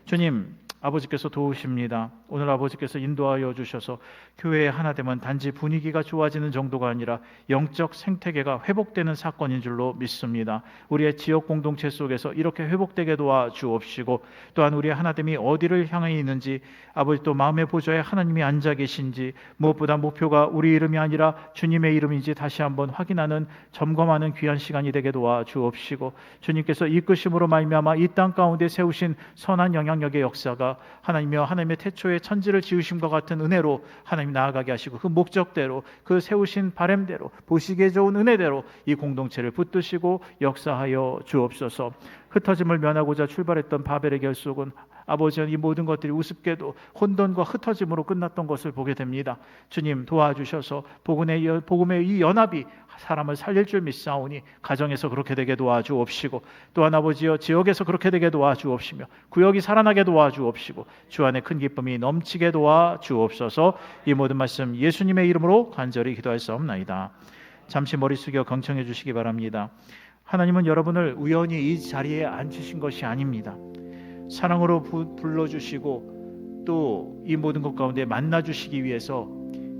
주님, 아버지께서 도우십니다. 오늘 아버지께서 인도하여 주셔서 교회의 하나됨은 단지 분위기가 좋아지는 정도가 아니라 영적 생태계가 회복되는 사건인 줄로 믿습니다. 우리의 지역 공동체 속에서 이렇게 회복되게 도와주옵시고 또한 우리의 하나됨이 어디를 향해 있는지 아버지 또 마음의 보좌에 하나님이 앉아 계신지 무엇보다 목표가 우리 이름이 아니라 주님의 이름인지 다시 한번 확인하는 점검하는 귀한 시간이 되게 도와주옵시고 주님께서 이끄심으로 말미암아 이 땅 가운데 세우신 선한 영향력의 역사가 하나님이여 하나님의 태초의 천지를 지으심과 같은 은혜로 하나님 나아가게 하시고 그 목적대로 그 세우신 바램대로 보시기에 좋은 은혜대로 이 공동체를 붙드시고 역사하여 주옵소서. 흩어짐을 면하고자 출발했던 바벨의 결속은 아버지는 이 모든 것들이 우습게도 혼돈과 흩어짐으로 끝났던 것을 보게 됩니다. 주님 도와주셔서 복음의 이 연합이 사람을 살릴 줄 믿사오니 가정에서 그렇게 되게 도와주옵시고 또한 아버지여 지역에서 그렇게 되게 도와주옵시며 구역이 살아나게 도와주옵시고 주 안에 큰 기쁨이 넘치게 도와주옵소서. 이 모든 말씀 예수님의 이름으로 간절히 기도하였사옵나이다. 잠시 머리 숙여 경청해 주시기 바랍니다. 하나님은 여러분을 우연히 이 자리에 앉히신 것이 아닙니다. 사랑으로 불러주시고 또 이 모든 것 가운데 만나주시기 위해서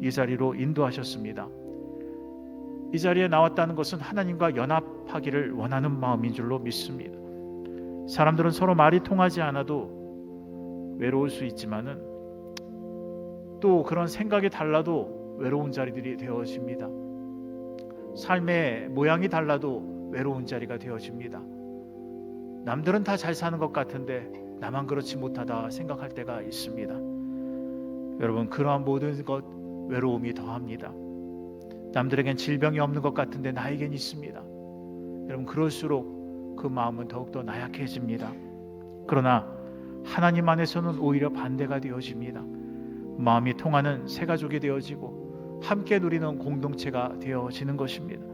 이 자리로 인도하셨습니다. 이 자리에 나왔다는 것은 하나님과 연합하기를 원하는 마음인 줄로 믿습니다. 사람들은 서로 말이 통하지 않아도 외로울 수 있지만은 또 그런 생각이 달라도 외로운 자리들이 되어집니다. 삶의 모양이 달라도 외로운 자리가 되어집니다. 남들은 다 잘 사는 것 같은데 나만 그렇지 못하다 생각할 때가 있습니다. 여러분, 그러한 모든 것 외로움이 더합니다. 남들에겐 질병이 없는 것 같은데 나에겐 있습니다. 여러분, 그럴수록 그 마음은 더욱더 나약해집니다. 그러나 하나님 안에서는 오히려 반대가 되어집니다. 마음이 통하는 새 가족이 되어지고 함께 누리는 공동체가 되어지는 것입니다.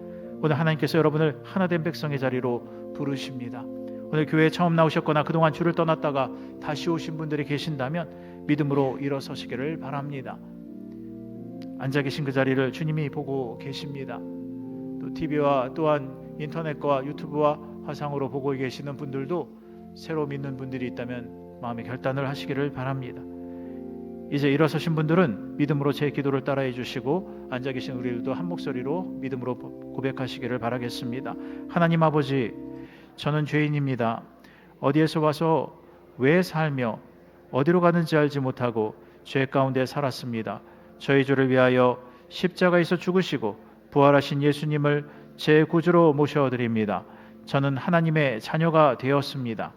오늘 하나님께서 여러분을 하나된 백성의 자리로 부르십니다. 오늘 교회에 처음 나오셨거나 그동안 주를 떠났다가 다시 오신 분들이 계신다면 믿음으로 일어서시기를 바랍니다. 앉아 계신 그 자리를 주님이 보고 계십니다. 또 TV와 또한 인터넷과 유튜브와 화상으로 보고 계시는 분들도 새로 믿는 분들이 있다면 마음의 결단을 하시기를 바랍니다. 이제 일어서신 분들은 믿음으로 제 기도를 따라해 주시고 앉아 계신 우리들도 한 목소리로 믿음으로 고백하시기를 바라겠습니다. 하나님 아버지, 저는 죄인입니다. 어디에서 와서 왜 살며 어디로 가는지 알지 못하고 죄 가운데 살았습니다. 저희 죄를 위하여 십자가에서 죽으시고 부활하신 예수님을 제 구주로 모셔드립니다. 저는 하나님의 자녀가 되었습니다.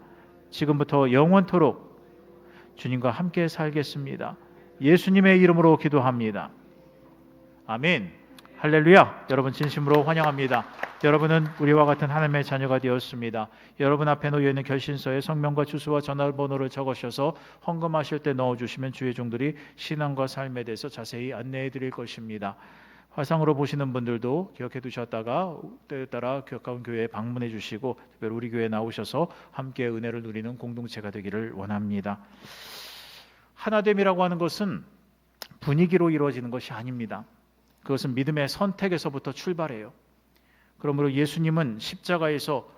지금부터 영원토록 주님과 함께 살겠습니다. 예수님의 이름으로 기도합니다. 아멘. 할렐루야. 여러분 진심으로 환영합니다. 여러분은 우리와 같은 하나님의 자녀가 되었습니다. 여러분 앞에 놓여 있는 결신서에 성명과 주소와 전화번호를 적으셔서 헌금하실 때 넣어주시면 주의 종들이 신앙과 삶에 대해서 자세히 안내해 드릴 것입니다. 화상으로 보시는 분들도 기억해 두셨다가 때에 따라 가까운 교회에 방문해 주시고 특별히 우리 교회에 나오셔서 함께 은혜를 누리는 공동체가 되기를 원합니다. 하나됨이라고 하는 것은 분위기로 이루어지는 것이 아닙니다. 그것은 믿음의 선택에서부터 출발해요. 그러므로 예수님은 십자가에서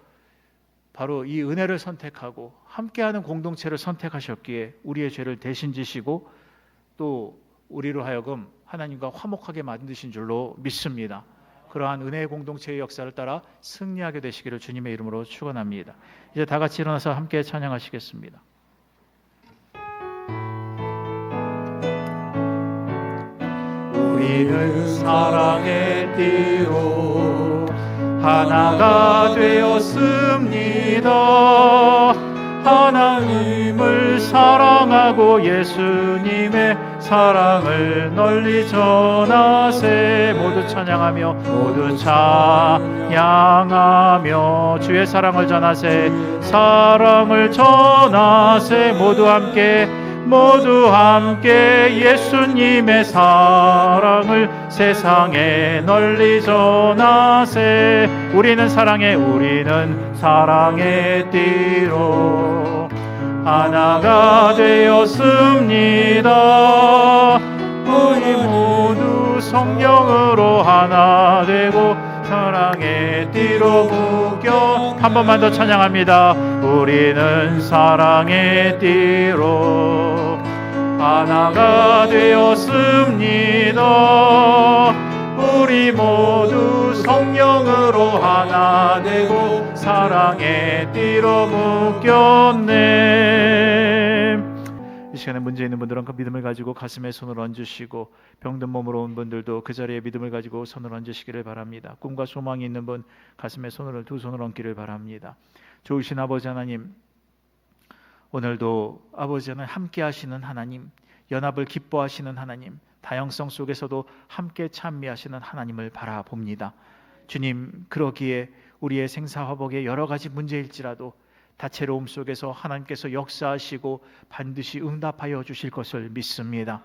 바로 이 은혜를 선택하고 함께하는 공동체를 선택하셨기에 우리의 죄를 대신 지시고 또 우리로 하여금 하나님과 화목하게 만드신 줄로 믿습니다. 그러한 은혜의 공동체의 역사를 따라 승리하게 되시기를 주님의 이름으로 축원합니다. 이제 다 같이 일어나서 함께 찬양하시겠습니다. 우리는 사랑의 띠로 하나가 되었습니다. 하나님을 사랑하고 예수님의 사랑을 널리 전하세. 모두 찬양하며 모두 찬양하며 주의 사랑을 전하세. 사랑을 전하세. 모두 함께 예수님의 사랑을 세상에 널리 전하세. 우리는 사랑의 띠로 하나가 되었습니다. 우리 모두 성령으로 하나 되고 사랑의 띠로 묶여. 한 번만 더 찬양합니다. 우리는 사랑의 띠로 하나가 되었습니다. 우리 모두 성령으로 하나 되고 사랑의 띠로 묶였네. 이 시간에 문제 있는 분들은 그 믿음을 가지고 가슴에 손을 얹으시고 병든 몸으로 온 분들도 그 자리에 믿음을 가지고 손을 얹으시기를 바랍니다. 꿈과 소망이 있는 분 가슴에 두 손을 얹기를 바랍니다. 좋으신 아버지 하나님, 오늘도 아버지는 함께 하시는 하나님, 연합을 기뻐하시는 하나님, 다양성 속에서도 함께 찬미하시는 하나님을 바라봅니다. 주님, 그러기에 우리의 생사화복의 여러 가지 문제일지라도 다채로움 속에서 하나님께서 역사하시고 반드시 응답하여 주실 것을 믿습니다.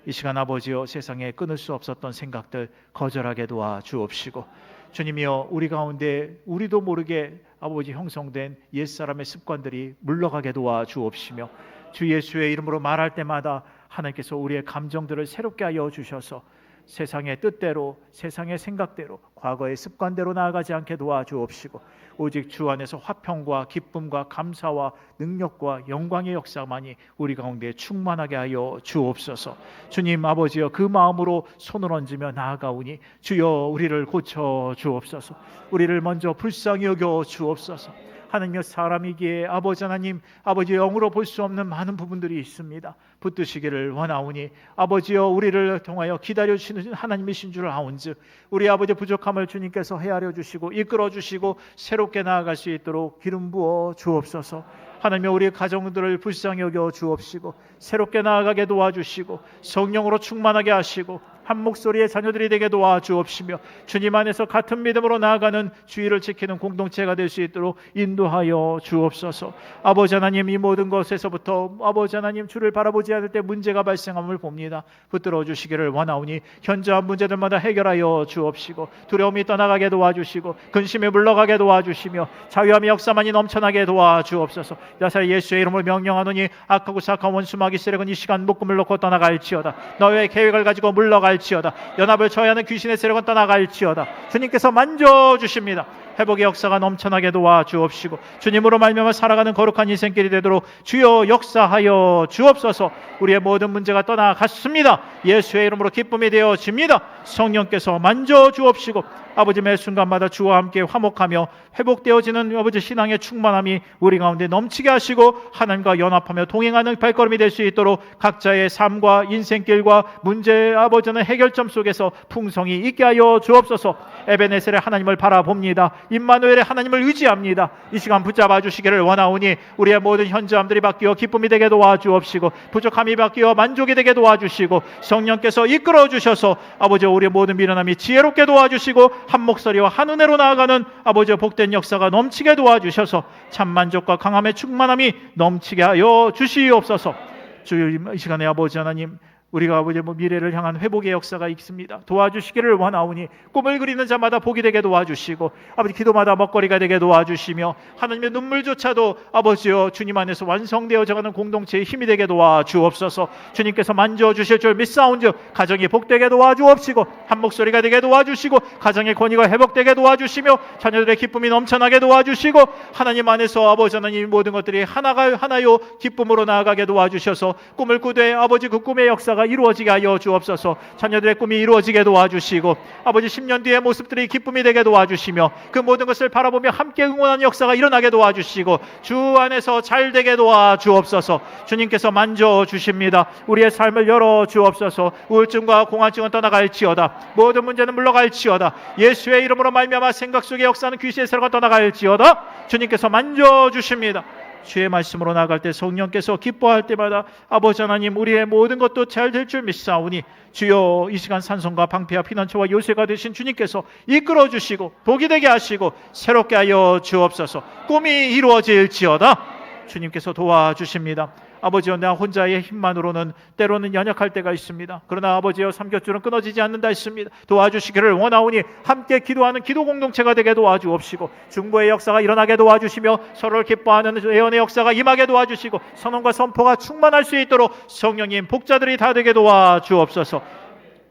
이 시간 아버지여, 세상에 끊을 수 없었던 생각들 거절하게 도와 주옵시고, 주님이여, 우리 가운데 우리도 모르게 아버지 형성된 옛사람의 습관들이 물러가게 도와 주옵시며, 주 예수의 이름으로 말할 때마다 하나님께서 우리의 감정들을 새롭게 하여 주셔서 세상의 뜻대로, 세상의 생각대로, 과거의 습관대로 나아가지 않게 도와주옵시고, 오직 주 안에서 화평과 기쁨과 감사와 능력과 영광의 역사만이 우리 가운데 충만하게 하여 주옵소서. 주님 아버지여, 그 마음으로 손을 얹으며 나아가오니 주여 우리를 고쳐 주옵소서. 우리를 먼저 불쌍히 여겨 주옵소서. 하나님의 사람이기에 아버지 하나님, 아버지의 영으로 볼 수 없는 많은 부분들이 있습니다. 붙드시기를 원하오니 아버지여, 우리를 통하여 기다려주시는 하나님이신 줄 아온즉 우리 아버지 부족함을 주님께서 헤아려 주시고 이끌어 주시고 새롭게 나아갈 수 있도록 기름 부어 주옵소서. 하나님 우리 가정들을 불쌍히 여겨 주옵시고 새롭게 나아가게 도와주시고 성령으로 충만하게 하시고 한 목소리의 자녀들이 되게 도와주옵시며 주님 안에서 같은 믿음으로 나아가는 주의를 지키는 공동체가 될 수 있도록 인도하여 주옵소서. 아버지 하나님, 이 모든 것에서부터 아버지 하나님 주를 바라보지 않을 때 문제가 발생함을 봅니다. 붙들어 주시기를 원하오니 현저한 문제들마다 해결하여 주옵시고 두려움이 떠나가게 도와주시고 근심이 물러가게 도와주시며 자유함의 역사만이 넘쳐나게 도와주옵소서. 나사렛 예수의 이름으로 명령하노니 악하고 사악한 원수 마귀 세력은 이 시간 묶음을 놓고 떠나갈지어다. 너의 계획을 가지고 물러갈지어다. 연합을 저해하는 귀신의 세력은 떠나갈지어다. 주님께서 만져주십니다. 회복의 역사가 넘쳐나게 도와주옵시고 주님으로 말미암아 살아가는 거룩한 인생길이 되도록 주여 역사하여 주옵소서. 우리의 모든 문제가 떠나갔습니다. 예수의 이름으로 기쁨이 되어집니다. 성령께서 만져주옵시고 아버지 매 순간마다 주와 함께 화목하며 회복되어지는 아버지 신앙의 충만함이 우리 가운데 넘치게 하시고 하나님과 연합하며 동행하는 발걸음이 될 수 있도록 각자의 삶과 인생길과 문제 아버지는 해결점 속에서 풍성이 있게 하여 주옵소서. 에베네셀의 하나님을 바라봅니다. 임마누엘의 하나님을 의지합니다. 이 시간 붙잡아 주시기를 원하오니 우리의 모든 현저함들이 바뀌어 기쁨이 되게 도와주옵시고 부족함이 바뀌어 만족이 되게 도와주시고 성령께서 이끌어 주셔서 아버지 우리의 모든 미련함이 지혜롭게 도와주시고 한 목소리와 한 은혜로 나아가는 아버지의 복된 역사가 넘치게 도와주셔서 참 만족과 강함의 충만함이 넘치게 하여 주시옵소서. 주여 이 시간에 아버지 하나님 우리가 아버지 미래를 향한 회복의 역사가 있습니다. 도와주시기를 원하오니 꿈을 그리는 자마다 복이 되게 도와주시고 아버지 기도마다 먹거리가 되게 도와주시며 하나님의 눈물조차도 아버지여 주님 안에서 완성되어져가는 공동체의 힘이 되게 도와주옵소서. 주님께서 만져주실 줄 믿사온즉 가정이 복되게 도와주옵시고 한 목소리가 되게 도와주시고 가정의 권위가 회복되게 도와주시며 자녀들의 기쁨이 넘쳐나게 도와주시고 하나님 안에서 아버지 하나님 모든 것들이 하나가 하나요 기쁨으로 나아가게 도와주셔서 꿈을 꾸되 아버지 그 꿈의 역사가 이루어지게 하여 주옵소서. 자녀들의 꿈이 이루어지게 도와주시고 아버지 10년 뒤의 모습들이 기쁨이 되게 도와주시며 그 모든 것을 바라보며 함께 응원하는 역사가 일어나게 도와주시고 주 안에서 잘 되게 도와주옵소서. 주님께서 만져주십니다. 우리의 삶을 열어주옵소서. 우울증과 공황증은 떠나갈지어다. 모든 문제는 물러갈지어다. 예수의 이름으로 말미암아 생각 속의 역사는 귀신의 세력은 떠나갈지어다. 주님께서 만져주십니다. 주의 말씀으로 나아갈 때 성령께서 기뻐할 때마다 아버지 하나님 우리의 모든 것도 잘 될 줄 믿사오니 주여 이 시간 산성과 방패와 피난처와 요새가 되신 주님께서 이끌어 주시고 복이 되게 하시고 새롭게 하여 주옵소서. 꿈이 이루어질지어다. 주님께서 도와주십니다. 아버지여 나 혼자의 힘만으로는 때로는 연약할 때가 있습니다. 그러나 아버지여 삼겹줄은 끊어지지 않는다 했습니다. 도와주시기를 원하오니 함께 기도하는 기도 공동체가 되게 도와주옵시고 중보의 역사가 일어나게 도와주시며 서로를 기뻐하는 예언의 역사가 임하게 도와주시고 선언과 선포가 충만할 수 있도록 성령님 복자들이 다 되게 도와주옵소서.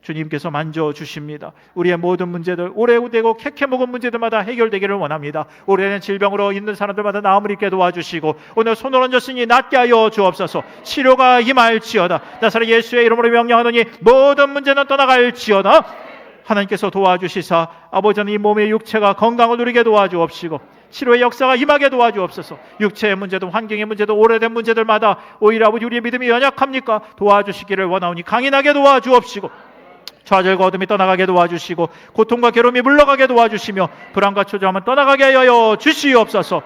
주님께서 만져주십니다. 우리의 모든 문제들 오래되고 캐캐묵은 문제들마다 해결되기를 원합니다. 오래된 질병으로 있는 사람들마다 나음을 입게 도와주시고 오늘 손을 얹었으니 낫게 하여 주옵소서. 치료가 임할지어다. 나사렛 예수의 이름으로 명령하노니 모든 문제는 떠나갈지어다. 하나님께서 도와주시사 아버지 하나님 이 몸의 육체가 건강을 누리게 도와주옵시고 치료의 역사가 임하게 도와주옵소서. 육체의 문제도 환경의 문제도 오래된 문제들마다 오히려 아버지 우리의 믿음이 연약합니까? 도와주시기를 원하오니 강인하게 도와주옵시고 좌절과 어둠이 떠나가게 도와주시고 고통과 괴로움이 물러가게 도와주시며 불안과 초조함은 떠나가게 하여 주시옵소서.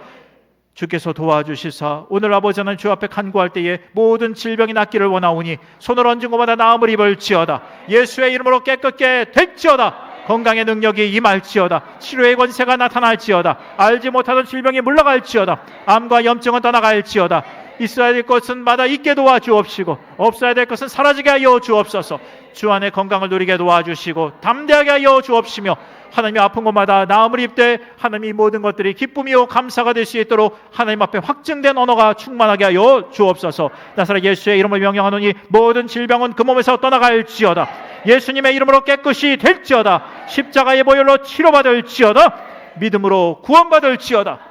주께서 도와주시사 오늘 아버지 하나님 주 앞에 간구할 때에 모든 질병이 낫기를 원하오니 손을 얹은 곳마다 나음을 입을지어다. 예수의 이름으로 깨끗게 될지어다. 건강의 능력이 임할지어다. 치료의 권세가 나타날지어다. 알지 못하던 질병이 물러갈지어다. 암과 염증은 떠나갈지어다. 있어야 될 것은 마다 있게 도와주옵시고 없어야 될 것은 사라지게 하여 주옵소서. 주 안에 건강을 누리게 도와주시고 담대하게 하여 주옵시며 하나님이 아픈 곳마다 나음을 입되 하나님이 모든 것들이 기쁨이요 감사가 될 수 있도록 하나님 앞에 확증된 언어가 충만하게 하여 주옵소서. 나사렛 예수의 이름을 명령하노니 모든 질병은 그 몸에서 떠나갈지어다. 예수님의 이름으로 깨끗이 될지어다. 십자가의 보혈로 치료받을지어다. 믿음으로 구원받을지어다.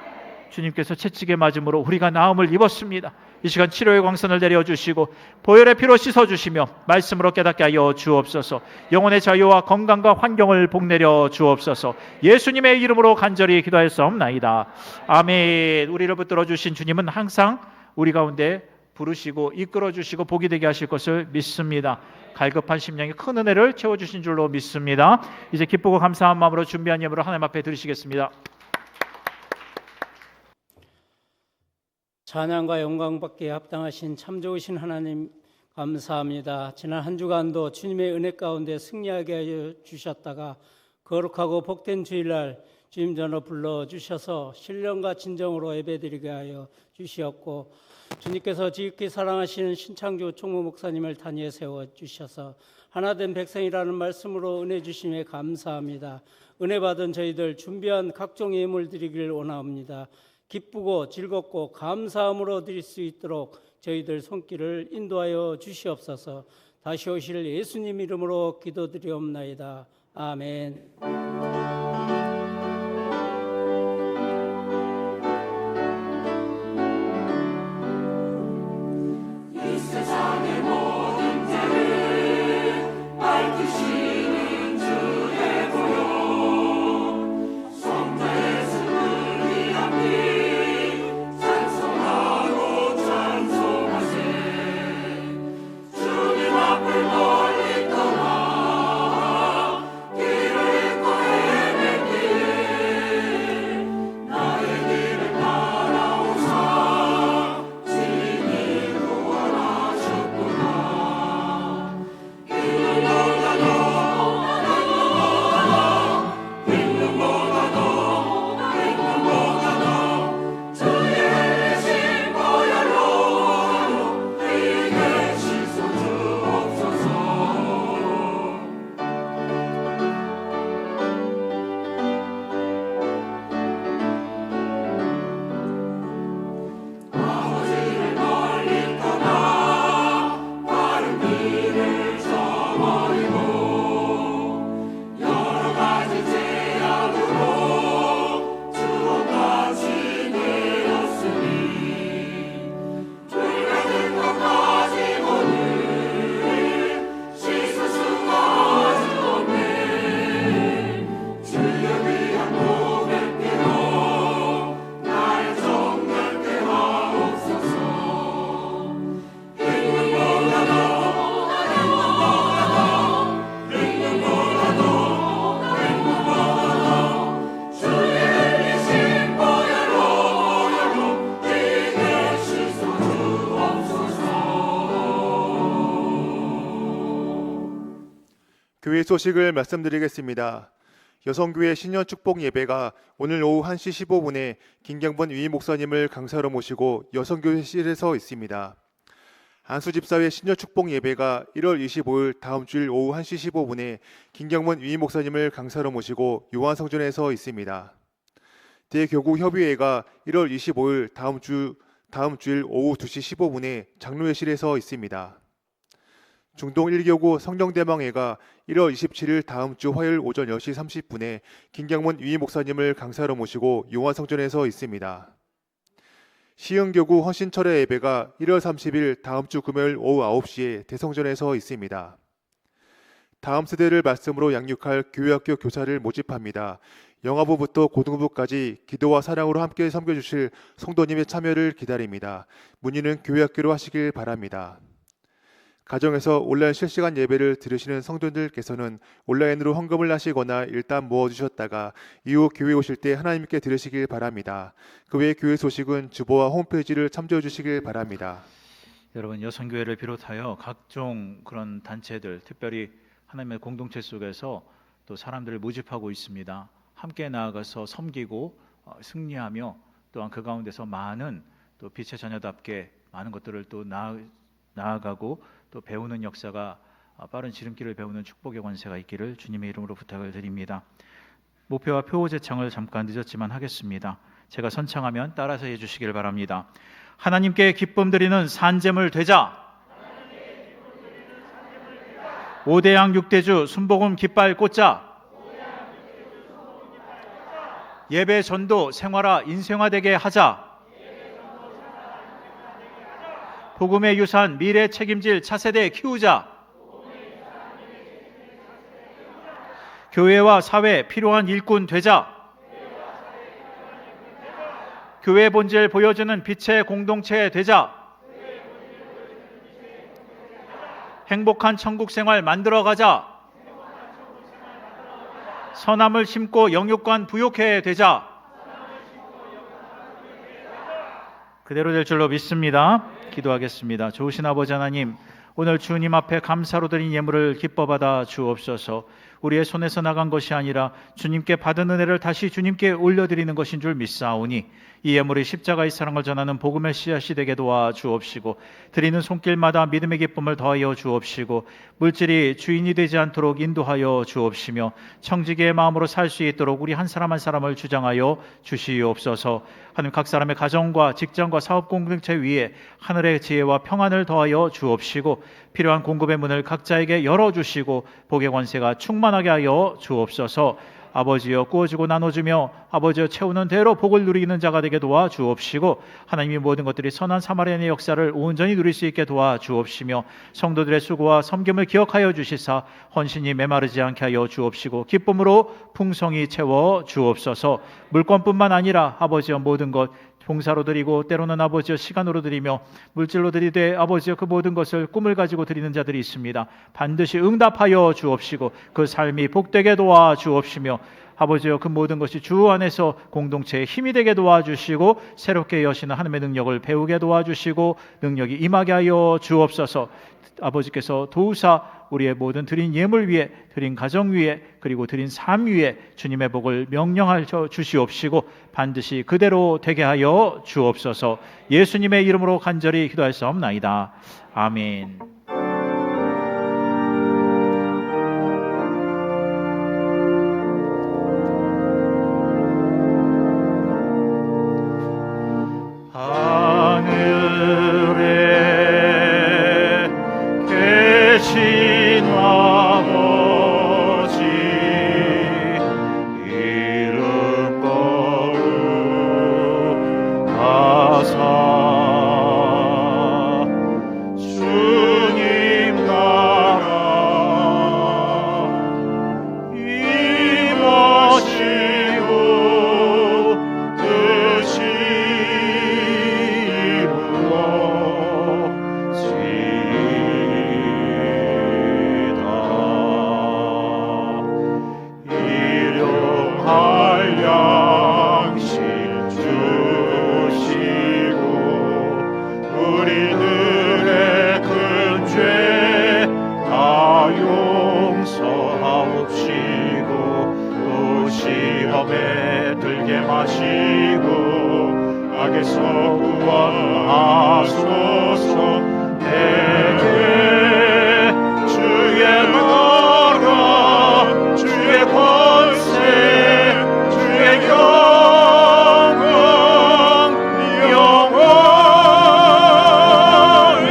주님께서 채찍에 맞음으로 우리가 나음을 입었습니다. 이 시간 치료의 광선을 내려주시고 보혈의 피로 씻어주시며 말씀으로 깨닫게 하여 주옵소서. 영혼의 자유와 건강과 환경을 복내려 주옵소서. 예수님의 이름으로 간절히 기도하였사옵나이다. 아멘. 우리를 붙들어 주신 주님은 항상 우리 가운데 부르시고 이끌어 주시고 복이 되게 하실 것을 믿습니다. 갈급한 심령에 큰 은혜를 채워주신 줄로 믿습니다. 이제 기쁘고 감사한 마음으로 준비한 예물을 하나님 앞에 드리시겠습니다. 찬양과 영광받기에 합당하신 참 좋으신 하나님 감사합니다. 지난 한 주간도 주님의 은혜 가운데 승리하게 하여 주셨다가 거룩하고 복된 주일날 주님 전으로 불러주셔서 신령과 진정으로 예배드리게 하여 주시었고, 주님께서 지극히 사랑하시는 신창조 총무 목사님을 단위에 세워주셔서 하나된 백성이라는 말씀으로 은혜 주심에 감사합니다. 은혜 받은 저희들 준비한 각종 예물 드리기를 원합니다. 기쁘고 즐겁고 감사함으로 드릴 수 있도록 저희들 손길을 인도하여 주시옵소서. 다시 오실 예수님 이름으로 기도드리옵나이다. 아멘. 교회 소식을 말씀드리겠습니다. 여성교회 신년 축복 예배가 오늘 오후 1시 15분에 김경번 위임 목사님을 강사로 모시고 여성교회실에서 있습니다. 안수집사회 신년 축복 예배가 1월 25일 다음 주일 오후 1시 15분에 김경번 위임 목사님을 강사로 모시고 요한성전에서 있습니다. 대교구 협의회가 1월 25일 다음 주일 오후 2시 15분에 장로회실에서 있습니다. 중동 1교구 성령대망회가 1월 27일 다음 주 화요일 오전 10시 30분에 김경문 위임 목사님을 강사로 모시고 용화성전에서 있습니다. 시흥교구 헌신철회 예배가 1월 30일 다음 주 금요일 오후 9시에 대성전에서 있습니다. 다음 세대를 말씀으로 양육할 교회학교 교사를 모집합니다. 영아부부터 고등부까지 기도와 사랑으로 함께 섬겨주실 성도님의 참여를 기다립니다. 문의는 교회학교로 하시길 바랍니다. 가정에서 온라인 실시간 예배를 들으시는 성도들께서는 온라인으로 헌금을 하시거나 일단 모아주셨다가 이후 교회 오실 때 하나님께 들으시길 바랍니다. 그 외 교회 소식은 주보와 홈페이지를 참조해 주시길 바랍니다. 여러분, 여성교회를 비롯하여 각종 그런 단체들, 특별히 하나님의 공동체 속에서 또 사람들을 모집하고 있습니다. 함께 나아가서 섬기고 승리하며 또한 그 가운데서 많은 또 빛의 자녀답게 많은 것들을 또 나아가고 또 배우는 역사가 빠른 지름길을 배우는 축복의 권세가 있기를 주님의 이름으로 부탁을 드립니다. 목표와 표 제창을 잠깐 늦었지만 하겠습니다. 제가 선창하면 따라서 해주시길 바랍니다. 하나님께 기쁨 드리는 산재물 되자. 오대양 육대주 순복음 깃발 꽂자. 예배 전도 생활화 인생화되게 하자. 복음의 유산 미래 책임질 차세대 키우자. 교회와 사회 필요한 일꾼 되자. 교회 본질 보여주는 빛의 공동체 되자. 행복한 천국 생활 만들어 가자. 선함을 심고 영육간 부욕해 되자. 그대로 될 줄로 믿습니다. 기도하겠습니다. 좋으신 아버지 하나님, 오늘 주님 앞에 감사로 드린 예물을 기뻐 받아 주옵소서. 우리의 손에서 나간 것이 아니라 주님께 받은 은혜를 다시 주님께 올려드리는 것인 줄 믿사오니 이 예물이 십자가의 사랑을 전하는 복음의 씨앗이 되게 도와 주옵시고, 드리는 손길마다 믿음의 기쁨을 더하여 주옵시고, 물질이 주인이 되지 않도록 인도하여 주옵시며, 청지기의 마음으로 살 수 있도록 우리 한 사람 한 사람을 주장하여 주시옵소서. 하나님, 각 사람의 가정과 직장과 사업 공동체 위에 하늘의 지혜와 평안을 더하여 주옵시고, 필요한 공급의 문을 각자에게 열어주시고 복의 권세가 충만하게 하여 주옵소서. 아버지여, 구워주고 나눠주며 아버지여, 채우는 대로 복을 누리는 자가 되게 도와 주옵시고, 하나님이 모든 것들이 선한 사마리아인의 역사를 온전히 누릴 수 있게 도와 주옵시며, 성도들의 수고와 섬김을 기억하여 주시사 헌신이 메마르지 않게 하여 주옵시고, 기쁨으로 풍성히 채워 주옵소서. 물건뿐만 아니라 아버지여, 모든 것 봉사로 드리고 때로는 아버지여 시간으로 드리며 물질로 드리되 아버지여 그 모든 것을 꿈을 가지고 드리는 자들이 있습니다. 반드시 응답하여 주옵시고 그 삶이 복되게 도와 주옵시며, 아버지여 그 모든 것이 주 안에서 공동체의 힘이 되게 도와주시고 새롭게 여시는 하나님의 능력을 배우게 도와주시고 능력이 임하게 하여 주옵소서. 아버지께서 도우사 우리의 모든 드린 예물 위에, 드린 가정 위에, 그리고 드린 삶 위에 주님의 복을 명령하여 주시옵시고 반드시 그대로 되게 하여 주옵소서. 예수님의 이름으로 간절히 기도하였사옵나이다. 아멘. 하늘에 계신 아버지, 이름 거룩하사 주님 나라 임하시고 뜻이 일용할 양식 주시고 우리들의 큰 죄 다 용서하옵시고 또 시험에 들게 마시고 악에서 구원하소서. 대개 주의 나라 주의 권세 주의 영광 영원히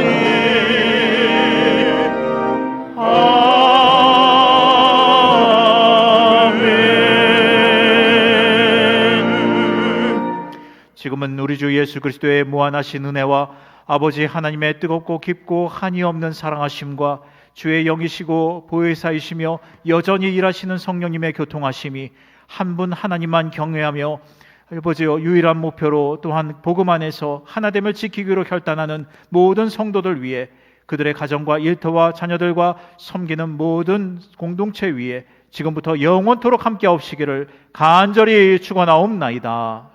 아멘. 지금은 우리 주 예수 그리스도의 무한하신 은혜와 아버지 하나님의 뜨겁고 깊고 한이 없는 사랑하심과 주의 영이시고 보혜사이시며 여전히 일하시는 성령님의 교통하심이 한 분 하나님만 경외하며 아버지여 유일한 목표로 또한 복음 안에서 하나됨을 지키기로 결단하는 모든 성도들 위해, 그들의 가정과 일터와 자녀들과 섬기는 모든 공동체 위에 지금부터 영원토록 함께 하옵시기를 간절히 축원하옵나이다.